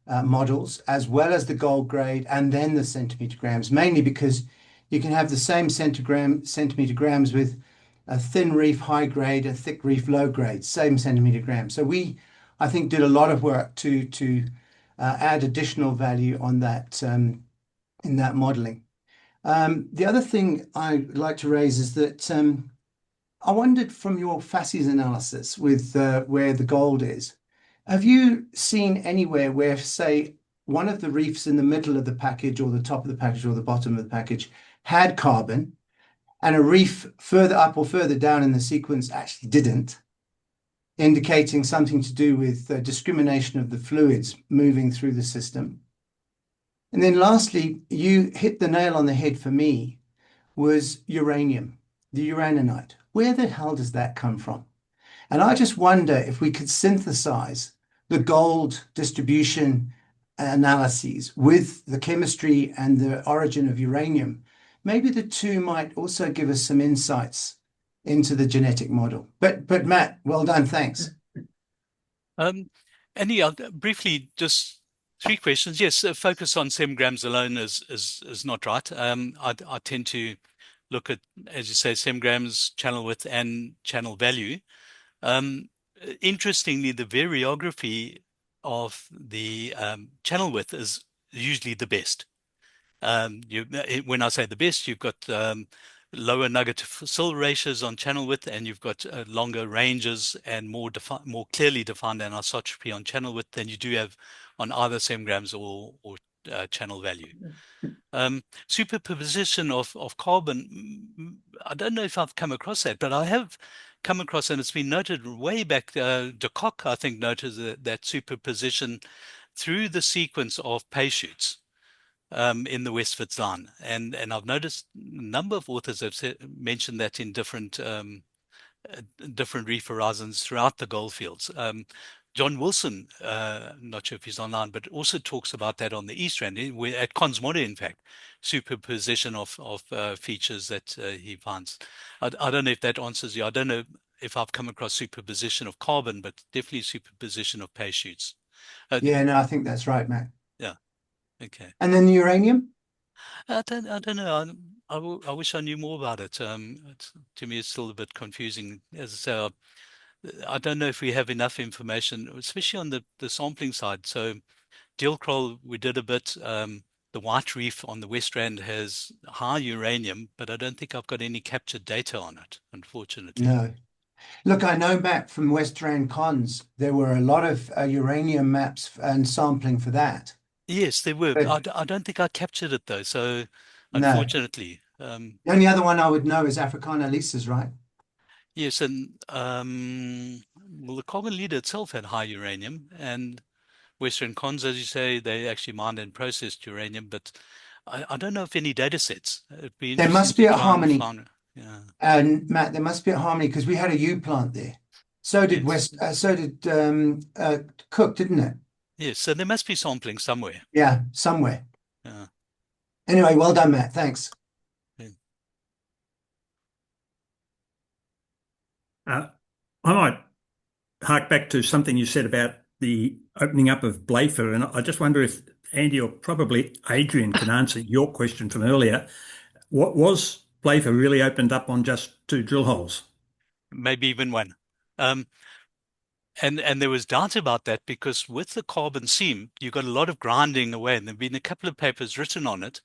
Speaker 4: models, as well as the gold grade, and then the centimeter grams, mainly because you can have the same centimeter grams with a thin reef high grade, a thick reef low grade, same centimeter grams. So we, I think, did a lot of work to add additional value on that in that modeling. The other thing I'd like to raise is that I wondered from your FASES analysis with where the gold is, have you seen anywhere where, say, one of the reefs in the middle of the package or the top of the package or the bottom of the package had carbon and a reef further up or further down in the sequence actually didn't, indicating something to do with discrimination of the fluids moving through the system? And then lastly, you hit the nail on the head for me, was uranium, the uraninite. Where the hell does that come from? And I just wonder if we could synthesize the gold distribution analyses with the chemistry and the origin of uranium. Maybe the two might also give us some insights into the genetic model. But Matt, well done, thanks.
Speaker 2: Andy, briefly, just three questions. Yes, focus on 7 grams alone is not right. I tend to look at, as you say, 7 grams channel width and channel value. Interestingly, the variography of the channel width is usually the best. When I say the best, you've got lower nugget to fill ratios on channel width, and you've got longer ranges and more clearly defined anisotropy on channel width than you do have on either 7 grams or channel value. Superposition of carbon, I don't know if I've come across that, but I have come across, and it's been noted way back, de Kock, I think, noted that superposition through the sequence of pay shoots in the Westford's line. And I've noticed a number of authors have mentioned that in different reef horizons throughout the goldfields. John Wilson, not sure if he's online, but also talks about that on the East Rand, at Consmodder, in fact, superposition of features that he finds. I don't know if that answers you. I don't know if I've come across superposition of carbon, but definitely superposition of pay shoots.
Speaker 4: Yeah, no, I think that's right, Matt.
Speaker 2: Yeah. Okay.
Speaker 4: And then the uranium?
Speaker 2: I don't know. I wish I knew more about it. To me, it's still a bit confusing. As I say, I don't know if we have enough information, especially on the sampling side. So Deelkrol, we did a bit. The White Reef on the West Rand has high uranium, but I don't think I've got any captured data on it, unfortunately.
Speaker 4: No. Look, I know back from West Rand Cons, there were a lot of uranium maps and sampling for that.
Speaker 2: Yes, there were.
Speaker 4: But
Speaker 2: I don't think I captured it though. So
Speaker 4: no,
Speaker 2: unfortunately,
Speaker 4: the only other one I would know is Africana Lisa's, right?
Speaker 2: yes, and well, the carbon leader itself had high uranium, and Western Cons, as you say, they actually mined and processed uranium, but I don't know if any data sets. It'd be
Speaker 4: There
Speaker 2: interesting
Speaker 4: must be
Speaker 2: to
Speaker 4: a
Speaker 2: try and
Speaker 4: harmony.
Speaker 2: find. Yeah.
Speaker 4: And Matt, there must be a harmony because we had a U plant there. So did
Speaker 2: Yes.
Speaker 4: Cook, didn't it?
Speaker 2: Yes, so there must be sampling somewhere.
Speaker 4: Yeah, somewhere.
Speaker 2: Yeah.
Speaker 4: Anyway, well done, Matt. Thanks.
Speaker 1: I might hark back to something you said about the opening up of Blayfer, and I just wonder if Andy or probably Adrian can answer your question from earlier. What was Blayfer really opened up on just 2 drill holes?
Speaker 2: Maybe even one. And there was doubt about that because with the carbon seam, you got a lot of grinding away, and there've been a couple of papers written on it.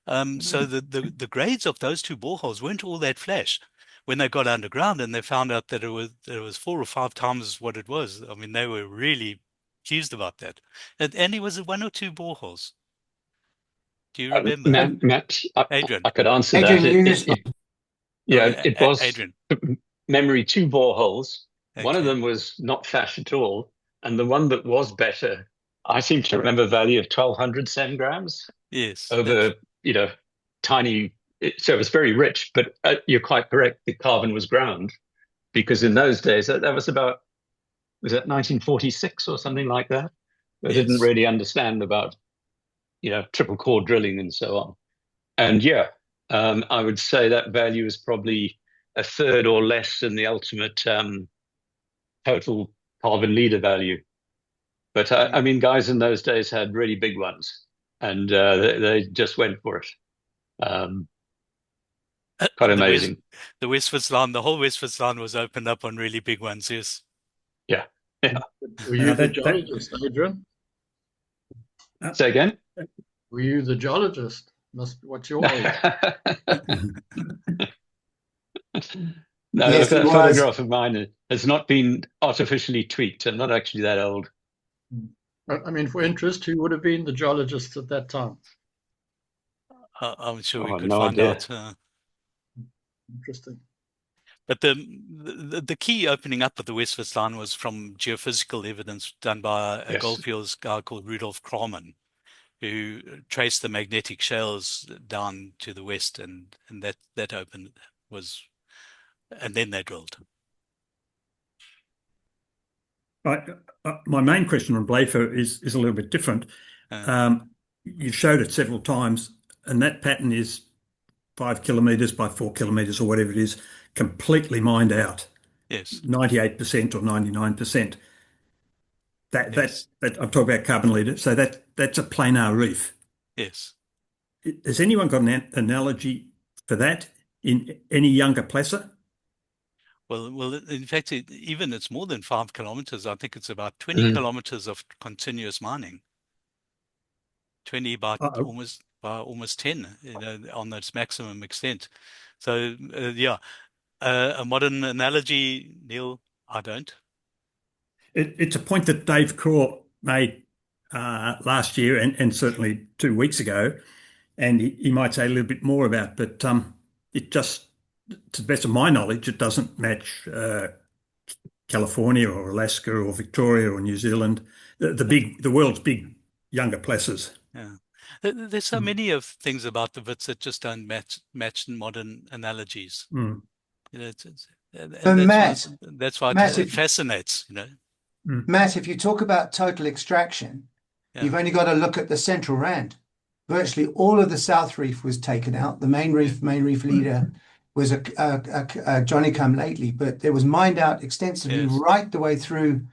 Speaker 2: So the grades of those 2 boreholes weren't all that flash when they got underground, and they found out that it was 4 or 5 times what it was. I mean, they were really pleased about that. And it was 1 or 2 boreholes. Do you remember?
Speaker 5: Matt,
Speaker 2: Adrian.
Speaker 5: I could answer
Speaker 4: Adrian,
Speaker 5: that.
Speaker 4: you respond.
Speaker 5: It was
Speaker 2: Adrian.
Speaker 5: memory 2 boreholes. One of
Speaker 2: Okay.
Speaker 5: them was not flash at all, and the one that was better, I seem to remember a value of 1,200 centigrams
Speaker 2: Yes.
Speaker 5: over, tiny. So it was very rich, but you're quite correct. The carbon was ground because in those days that was about, was that 1946 or something like that? They didn't
Speaker 2: Yes.
Speaker 5: really understand about, triple core drilling and so on. And I would say that value is probably a third or less than the ultimate total carbon leader value. But I mean, guys in those days had really big ones, and they just went for it. Quite amazing.
Speaker 2: The Westford's the whole Westford's was opened up on really big ones, yes.
Speaker 5: Yeah.
Speaker 3: Were you the geologist, Adrian?
Speaker 5: Say again?
Speaker 3: Were you the geologist? What's your age?
Speaker 5: No,
Speaker 4: Yes,
Speaker 5: that
Speaker 4: it was.
Speaker 5: photograph of mine has not been artificially tweaked. I'm not actually that old.
Speaker 3: I mean, for interest, who would have been the geologist at that time?
Speaker 2: I'm sure we
Speaker 5: Oh,
Speaker 2: could
Speaker 5: no
Speaker 2: find
Speaker 5: idea.
Speaker 2: out.
Speaker 3: Interesting.
Speaker 2: But the key opening up of the Westford's was from geophysical evidence done by a
Speaker 5: Yes.
Speaker 2: goldfields guy called Rudolf Kramen, who traced the magnetic shales down to the west, and that opened was, and then they drilled.
Speaker 1: My main question on Blayfer is a little bit different. You've showed it several times, and that pattern is 5 kilometres by 4 kilometres or whatever it is, completely mined out.
Speaker 2: Yes.
Speaker 1: 98% or 99%.
Speaker 2: Yes.
Speaker 1: That I'm talking about carbon leader. So that's a planar reef.
Speaker 2: Yes.
Speaker 1: Has anyone got an analogy for that in any younger placer?
Speaker 2: Well, in fact, even it's more than 5 kilometers. I think it's about 20 kilometers of continuous mining. 20 by almost 10, on its maximum extent. So a modern analogy, Neil, I don't.
Speaker 1: It's a point that Dave Craw made last year and certainly 2 weeks ago, and he might say a little bit more about, but it just, to the best of my knowledge, it doesn't match California or Alaska or Victoria or New Zealand, the world's big younger placers.
Speaker 2: Yeah, there's so many of things about the Wits that just don't match modern analogies. That's why it fascinates.
Speaker 4: Matt, if you talk about total extraction, you've only got to look at the central rand. Virtually all of the South Reef was taken out. The main reef leader was a Johnny come lately, but it was mined out extensively right the way through,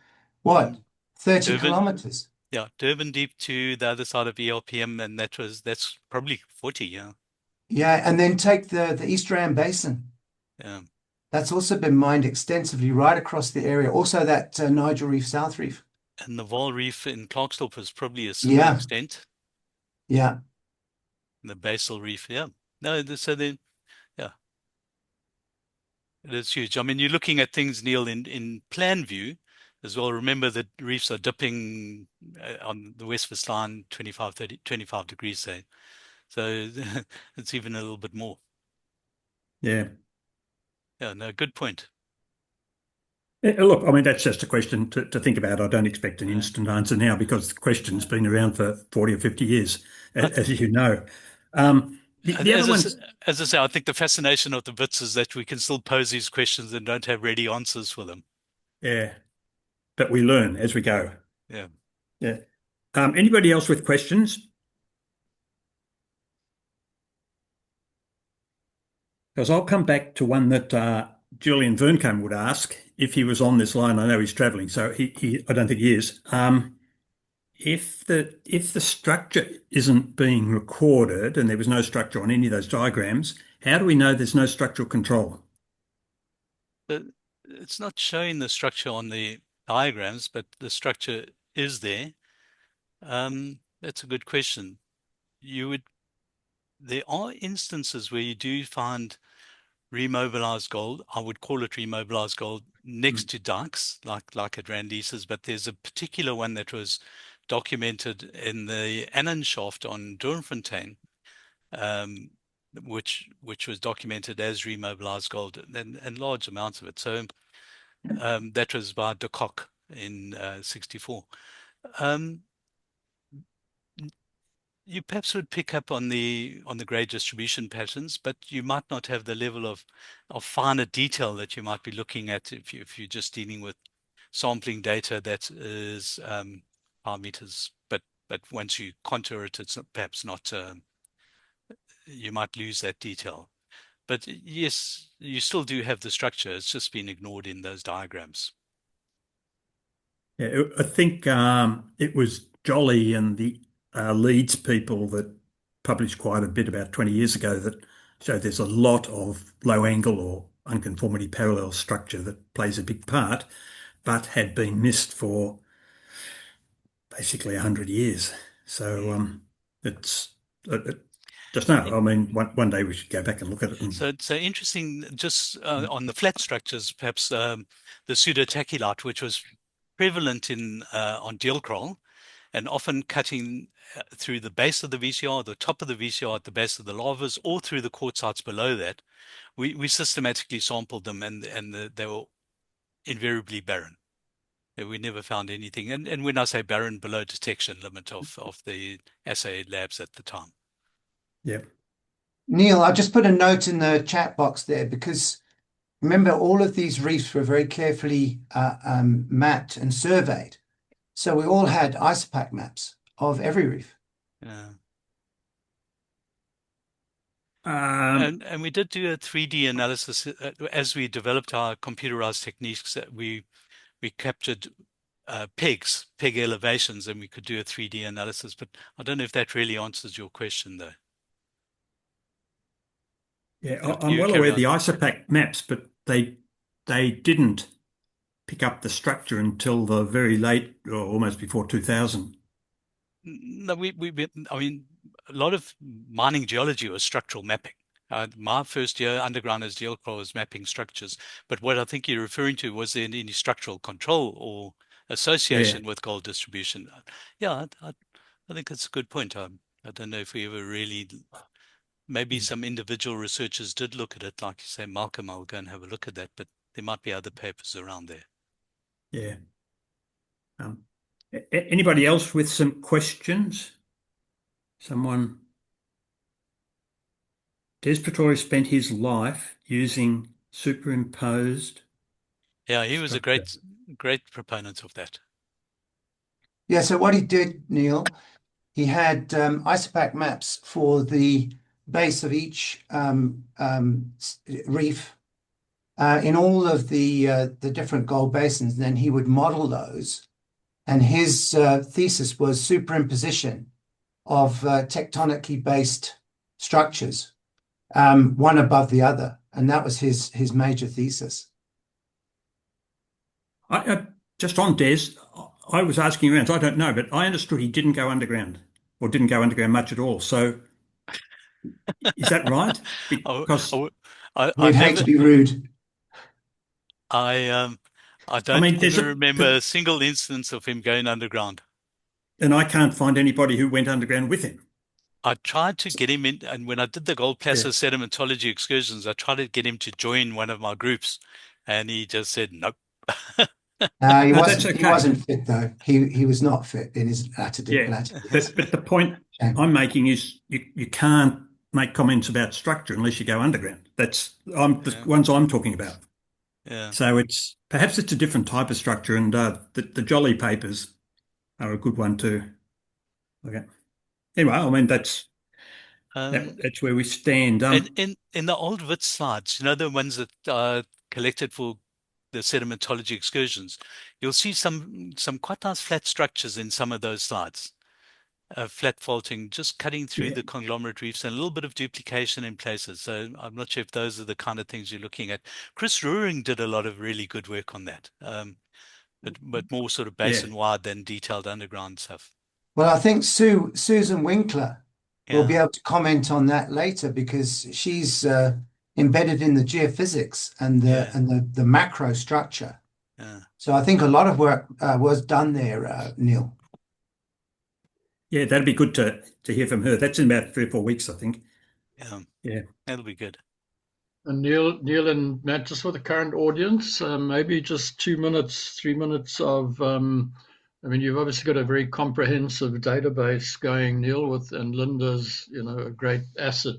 Speaker 4: 30 kilometers?
Speaker 2: Yeah, Durban deep to the other side of ELPM, and that's probably 40,
Speaker 4: Yeah, and then take the East Rand Basin.
Speaker 2: Yeah.
Speaker 4: That's also been mined extensively right across the area. Also that Nigel Reef, South Reef.
Speaker 2: And the Vaal Reef in Clarksdorp is probably a similar extent.
Speaker 4: Yeah.
Speaker 2: And the Basal Reef, No, so then, it is huge. I mean, you're looking at things, Neil, in plan view as well. Remember that reefs are dipping on the West line 25 degrees, say. So it's even a little bit more.
Speaker 1: Yeah.
Speaker 2: Yeah, no, good point.
Speaker 1: Look, I mean, that's just a question to think about. I don't expect an instant answer now because the question's been around for 40 or 50 years, as you know.
Speaker 2: As I say, I think the fascination of the Wits is that we can still pose these questions and don't have ready answers for them.
Speaker 1: Yeah, but we learn as we go.
Speaker 2: Yeah.
Speaker 1: Yeah. Anybody else with questions? Because I'll come back to one that Julian Verncombe would ask if he was on this line. I know he's travelling, so I don't think he is. If the structure isn't being recorded and there was no structure on any of those diagrams, how do we know there's no structural control?
Speaker 2: It's not showing the structure on the diagrams, but the structure is there. That's a good question. There are instances where you do find remobilized gold. I would call it remobilized gold next to dikes, like at Randieses, but there's a particular one that was documented in the Annan shaft on Doornfontein, which was documented as remobilized gold and large amounts of it. So that was by de Kock in 64. You perhaps would pick up on the grade distribution patterns, but you might not have the level of finer detail that you might be looking at if you're just dealing with sampling data that is 5 meters. But once you contour it, it's perhaps not. You might lose that detail. But yes, you still do have the structure. It's just been ignored in those diagrams.
Speaker 1: Yeah, I think it was Jolly and the Leeds people that published quite a bit about 20 years ago that showed there's a lot of low angle or unconformity parallel structure that plays a big part, but had been missed for basically 100 years. So it's just no. I mean, one day we should go back and look at it.
Speaker 2: So interesting. Just on the flat structures, perhaps the pseudotachylite, which was prevalent on Deelkrol, and often cutting through the base of the VCR, the top of the VCR at the base of the lavas, or through the quartzites below that. We systematically sampled them, and they were invariably barren. We never found anything. And when I say barren, below detection limit of the assay labs at the time.
Speaker 1: Yeah.
Speaker 4: Neil, I just put a note in the chat box there because remember all of these reefs were very carefully mapped and surveyed. So we all had isopack maps of every reef.
Speaker 2: Yeah.
Speaker 1: And
Speaker 2: we did do a 3D analysis as we developed our computerized techniques. That we captured peg elevations, and we could do a 3D analysis. But I don't know if that really answers your question, though.
Speaker 1: Yeah, I'm well aware of the isopack maps, but they didn't pick up the structure until the very late, or almost before 2000.
Speaker 2: No, I mean, a lot of mining geology was structural mapping. My first year underground as Deelkrol was mapping structures. But what I think you're referring to, was there any structural control or association with gold distribution? Yeah, I think that's a good point. I don't know if we ever really, maybe some individual researchers did look at it. Like you say, Malcolm, I'll go and have a look at that, but there might be other papers around there.
Speaker 1: Yeah. Anybody else with some questions? Someone? Des Pretorius spent his life using superimposed.
Speaker 2: Yeah, he was a great proponent of that.
Speaker 4: Yeah, so what he did, Neil, he had isopack maps for the base of each reef in all of the different gold basins. Then he would model those, and his thesis was superimposition of tectonically based structures, one above the other, and that was his major thesis.
Speaker 1: Just on Des, I was asking around, so I don't know, but I understood he didn't go underground, or didn't go underground much at all. So is that right? Because
Speaker 4: I'd hate to be rude.
Speaker 2: I don't ever remember a single instance of him going underground.
Speaker 1: And I can't find anybody who went underground with him.
Speaker 2: I tried to get him in, and when I did the Gold Placer sedimentology excursions, I tried to get him to join one of my groups, and he just said nope.
Speaker 4: He wasn't fit though. He was not fit in his latter years.
Speaker 1: But the point I'm making is you can't make comments about structure unless you go underground. That's the ones I'm talking about.
Speaker 2: Yeah.
Speaker 1: So perhaps it's a different type of structure, and the Jolly papers are a good one too. Okay. Anyway, I mean
Speaker 2: Um,
Speaker 1: that's where we stand.
Speaker 2: in the old Wits slides, the ones that are collected for the sedimentology excursions, you'll see some quite nice flat structures in some of those slides. Flat faulting, just cutting through
Speaker 1: Yeah.
Speaker 2: the conglomerate reefs, and a little bit of duplication in places. So I'm not sure if those are the kind of things you're looking at. Chris Ruering did a lot of really good work on that, but more sort of
Speaker 1: Yeah.
Speaker 2: basin wide than detailed underground stuff.
Speaker 4: Well, I think Susan Winkler will be
Speaker 2: Yeah,
Speaker 4: able to comment on that later because she's embedded in the geophysics and
Speaker 2: yeah,
Speaker 4: the macro structure.
Speaker 2: yeah,
Speaker 4: So I think a lot of work was done there, Neil.
Speaker 1: Yeah, that'd be good to hear from her. That's in about 3 or 4 weeks, I think.
Speaker 2: yeah.
Speaker 1: Yeah.
Speaker 2: That'll be good.
Speaker 3: And Neil and Matt, just for the current audience, maybe just 2 minutes, 3 minutes of, I mean, you've obviously got a very comprehensive database going, Neil, and Linda's, a great asset,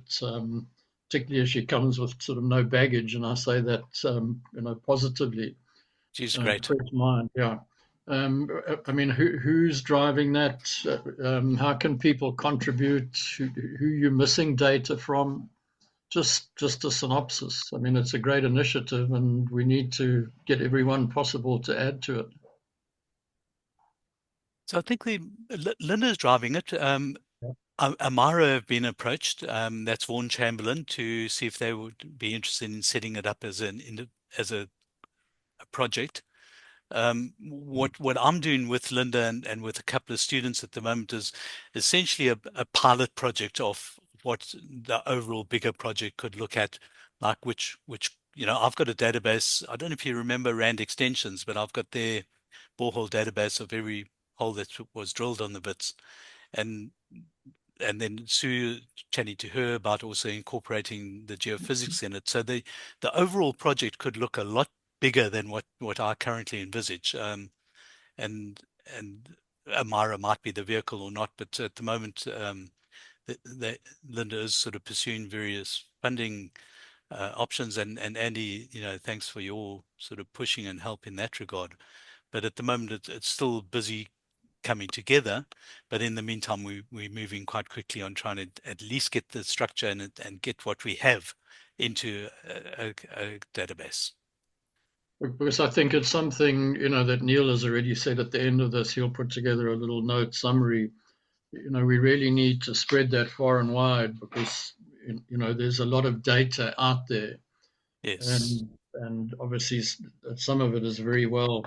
Speaker 3: particularly as she comes with sort of no baggage, and I say that, positively.
Speaker 2: She's great.
Speaker 3: Fresh mind, yeah. I mean, who's driving that? How can people contribute? Who you missing data from? Just a synopsis. I mean, it's a great initiative, and we need to get everyone possible to add to it.
Speaker 2: So I think Linda's driving it. Amara have been approached. That's Vaughan Chamberlain, to see if they would be interested in setting it up as a project. What I'm doing with Linda and with a couple of students at the moment is essentially a pilot project of what the overall bigger project could look at, like which I've got a database. I don't know if you remember Rand Extensions, but I've got their borehole database of every hole that was drilled on the bits, and then Sue chatting to her about also incorporating the geophysics in it. So the overall project could look a lot bigger than what I currently envisage. And Amara might be the vehicle or not, but at the moment, Linda is sort of pursuing various funding options. And Andy, thanks for your sort of pushing and help in that regard. But at the moment, it's still busy coming together. But in the meantime, we're moving quite quickly on trying to at least get the structure and get what we have into a database.
Speaker 3: Because I think it's something, that Neil has already said at the end of this, he'll put together a little note summary. We really need to spread that far and wide because, there's a lot of data out there.
Speaker 2: Yes.
Speaker 3: And obviously some of it is very well,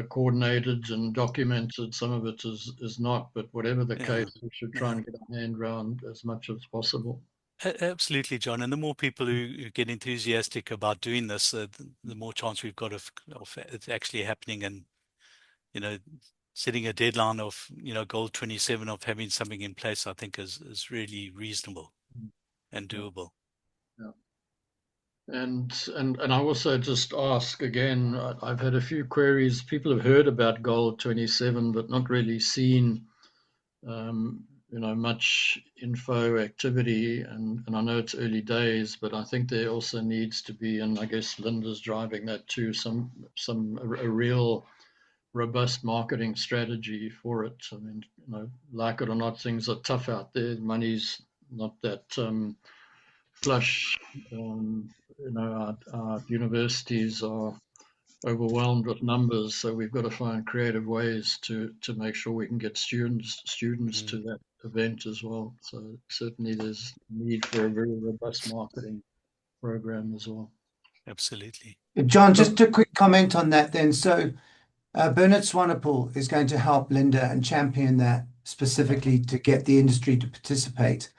Speaker 3: coordinated and documented. Some of it is not, but whatever the
Speaker 2: Yeah.
Speaker 3: case, we should try
Speaker 2: Yeah.
Speaker 3: and get our hand around as much as possible.
Speaker 2: Absolutely, John. And the more people who get enthusiastic about doing this, the more chance we've got of it actually happening. And setting a deadline of goal 27 of having something in place, I think is really reasonable and
Speaker 3: Yeah.
Speaker 2: doable.
Speaker 3: Yeah. And I also just ask again, I've had a few queries. People have heard about goal 27, but not really seen much info activity, and I know it's early days, but I think there also needs to be, and I guess Linda's driving that too, a real robust marketing strategy for it. I mean, like it or not, things are tough out there. Money's not that flush. Our universities are overwhelmed with numbers, so we've got to find creative ways to make sure we can get students to that event as well. So certainly there's need for a very robust marketing program as well.
Speaker 2: Absolutely.
Speaker 4: John, just a quick comment on that then. So Bernard Swanepoel is going to help Linda and champion that specifically to get the industry to participate.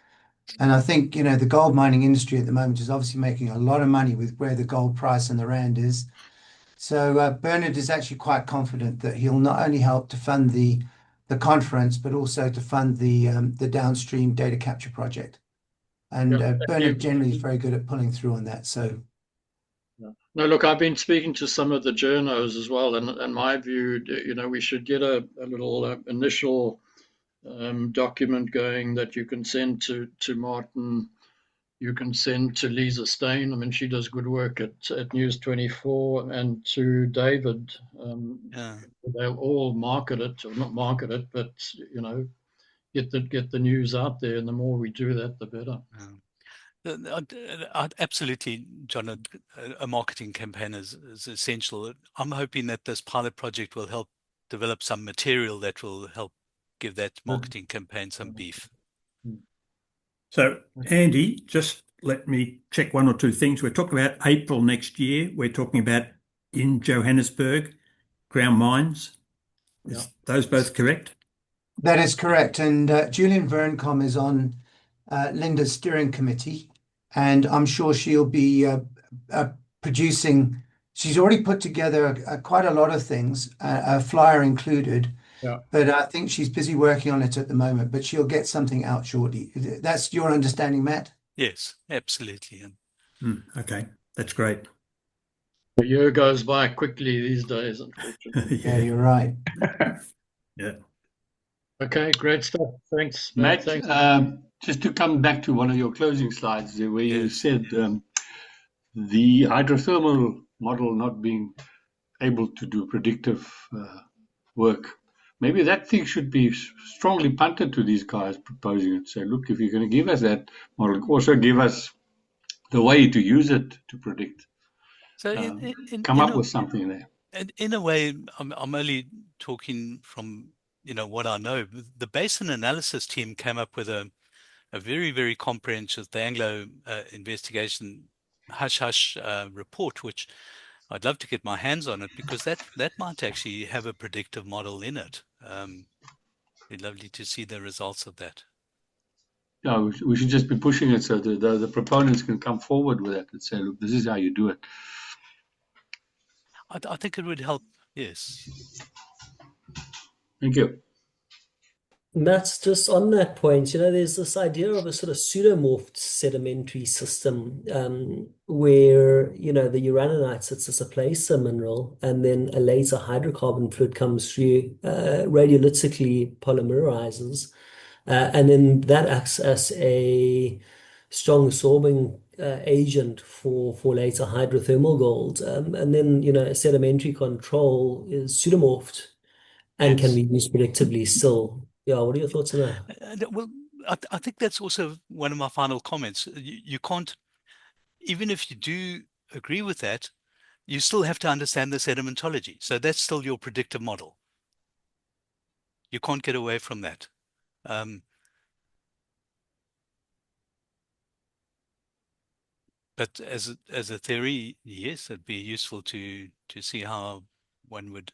Speaker 4: And I think, the gold mining industry at the moment is obviously making a lot of money with where the gold price and the rand is. So Bernard is actually quite confident that he'll not only help to fund the conference, but also to fund the downstream data capture project. And Bernard generally is very good at pulling through on that. So.
Speaker 3: No, look, I've been speaking to some of the journos as well, and my view, we should get a little initial document going that you can send to Martin. You can send to Lisa Stain. I mean, she does good work at News 24, and to David.
Speaker 2: Yeah.
Speaker 3: They'll all market it, or not market it, but get the news out there, and the more we do that, the better.
Speaker 2: Absolutely, John. A marketing campaign is essential. I'm hoping that this pilot project will help develop some material that will help give that marketing campaign some beef.
Speaker 1: So, Andy, just let me check one or two things. We're talking about April next year. We're talking about in Johannesburg, Crown Mines. Is those both correct?
Speaker 4: That is correct. And Julian Verencom is on Linda's steering committee, and I'm sure she'll be producing. She's already put together quite a lot of things, a flyer included.
Speaker 3: Yeah.
Speaker 4: But I think she's busy working on it at the moment, but she'll get something out shortly. That's your understanding, Matt?
Speaker 2: Yes, absolutely.
Speaker 1: Okay, that's great.
Speaker 3: The year goes by quickly these days, unfortunately.
Speaker 4: Yeah, you're right.
Speaker 1: Yeah.
Speaker 3: Okay, great stuff. Thanks,
Speaker 6: Matt.
Speaker 3: Thanks.
Speaker 6: Just to come back to one of your closing slides there, where you
Speaker 2: Yes.
Speaker 6: said the hydrothermal model not being able to do predictive work. Maybe that thing should be strongly punted to these guys proposing it. Say, look, if you're going to give us that model, also give us the way to use it to predict.
Speaker 2: So
Speaker 6: Come up with something there.
Speaker 2: in a way, I'm only talking from what I know. The basin analysis team came up with a very, very comprehensive, the Anglo investigation hush report, which I'd love to get my hands on it, because that might actually have a predictive model in it. It'd be lovely to see the results of that.
Speaker 6: Yeah, we should just be pushing it so the proponents can come forward with it and say, look, this is how you do it.
Speaker 2: I think it would help. Yes.
Speaker 6: Thank you.
Speaker 7: Matt, just on that point, there's this idea of a sort of pseudomorphed sedimentary system where, the uraninite sits as a placer mineral, and then a later hydrocarbon fluid comes through, radiolytically polymerizes, and then that acts as a strong sorbing agent for later hydrothermal gold. And then, sedimentary control is pseudomorphed and can be used predictively still. Yeah, what are your thoughts on that?
Speaker 2: Well, I think that's also one of my final comments. You can't, even if you do agree with that, you still have to understand the sedimentology. So that's still your predictive model. You can't get away from that. But as a theory, yes, it'd be useful to see how one would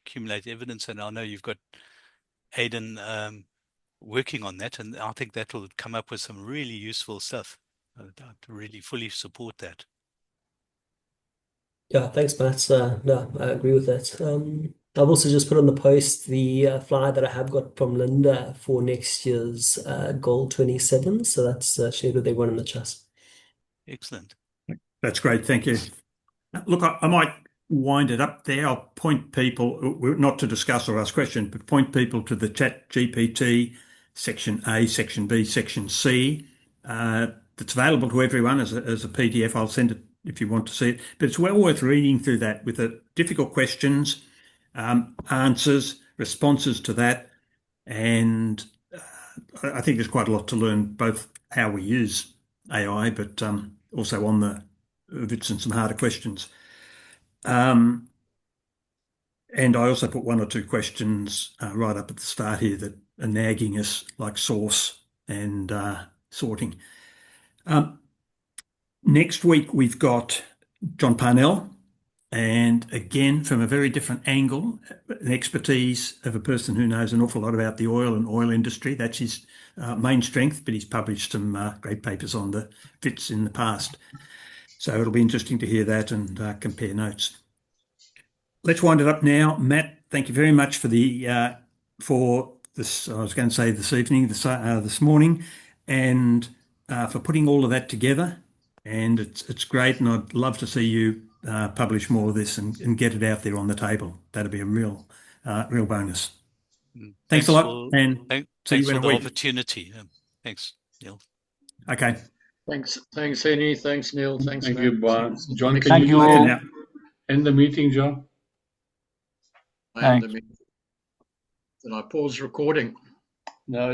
Speaker 2: accumulate evidence. And I know you've got Aidan working on that, and I think that will come up with some really useful stuff. I'd really fully support that.
Speaker 7: Yeah, thanks, Matt. No, I agree with that. I've also just put on the post the flyer that I have got from Linda for next year's Goal 27. So that's shared with everyone in the chat.
Speaker 2: Excellent.
Speaker 1: That's great. Thank you. Look, I might wind it up there. I'll point people, not to discuss or ask questions, but point people to the Chat GPT section A, section B, section C. That's available to everyone as a PDF. I'll send it if you want to see it. But it's well worth reading through that with the difficult questions, answers, responses to that. And I think there's quite a lot to learn, both how we use AI, but also on the bits and some harder questions. And I also put one or two questions right up at the start here that are nagging us, like source and sorting. Next week, we've got John Parnell, and again, from a very different angle, an expertise of a person who knows an awful lot about the oil and oil industry. That's his main strength, but he's published some great papers on the FITs in the past. So it'll be interesting to hear that and compare notes. Let's wind it up now. Matt, thank you very much for this. I was going to say this evening, this morning, and for putting all of that together. And it's great, and I'd love to see you publish more of this and get it out there on the table. That'd be a real bonus. Thanks a lot, and see you in a week.
Speaker 2: Opportunity. Thanks, Neil.
Speaker 1: Okay.
Speaker 3: Thanks, Henny. Thanks, Neil. Thanks,
Speaker 6: Thank
Speaker 3: Matt.
Speaker 6: you, Bob. John, can
Speaker 7: Thank
Speaker 6: you
Speaker 7: you.
Speaker 6: end the meeting, John?
Speaker 3: And I pause recording.
Speaker 6: No.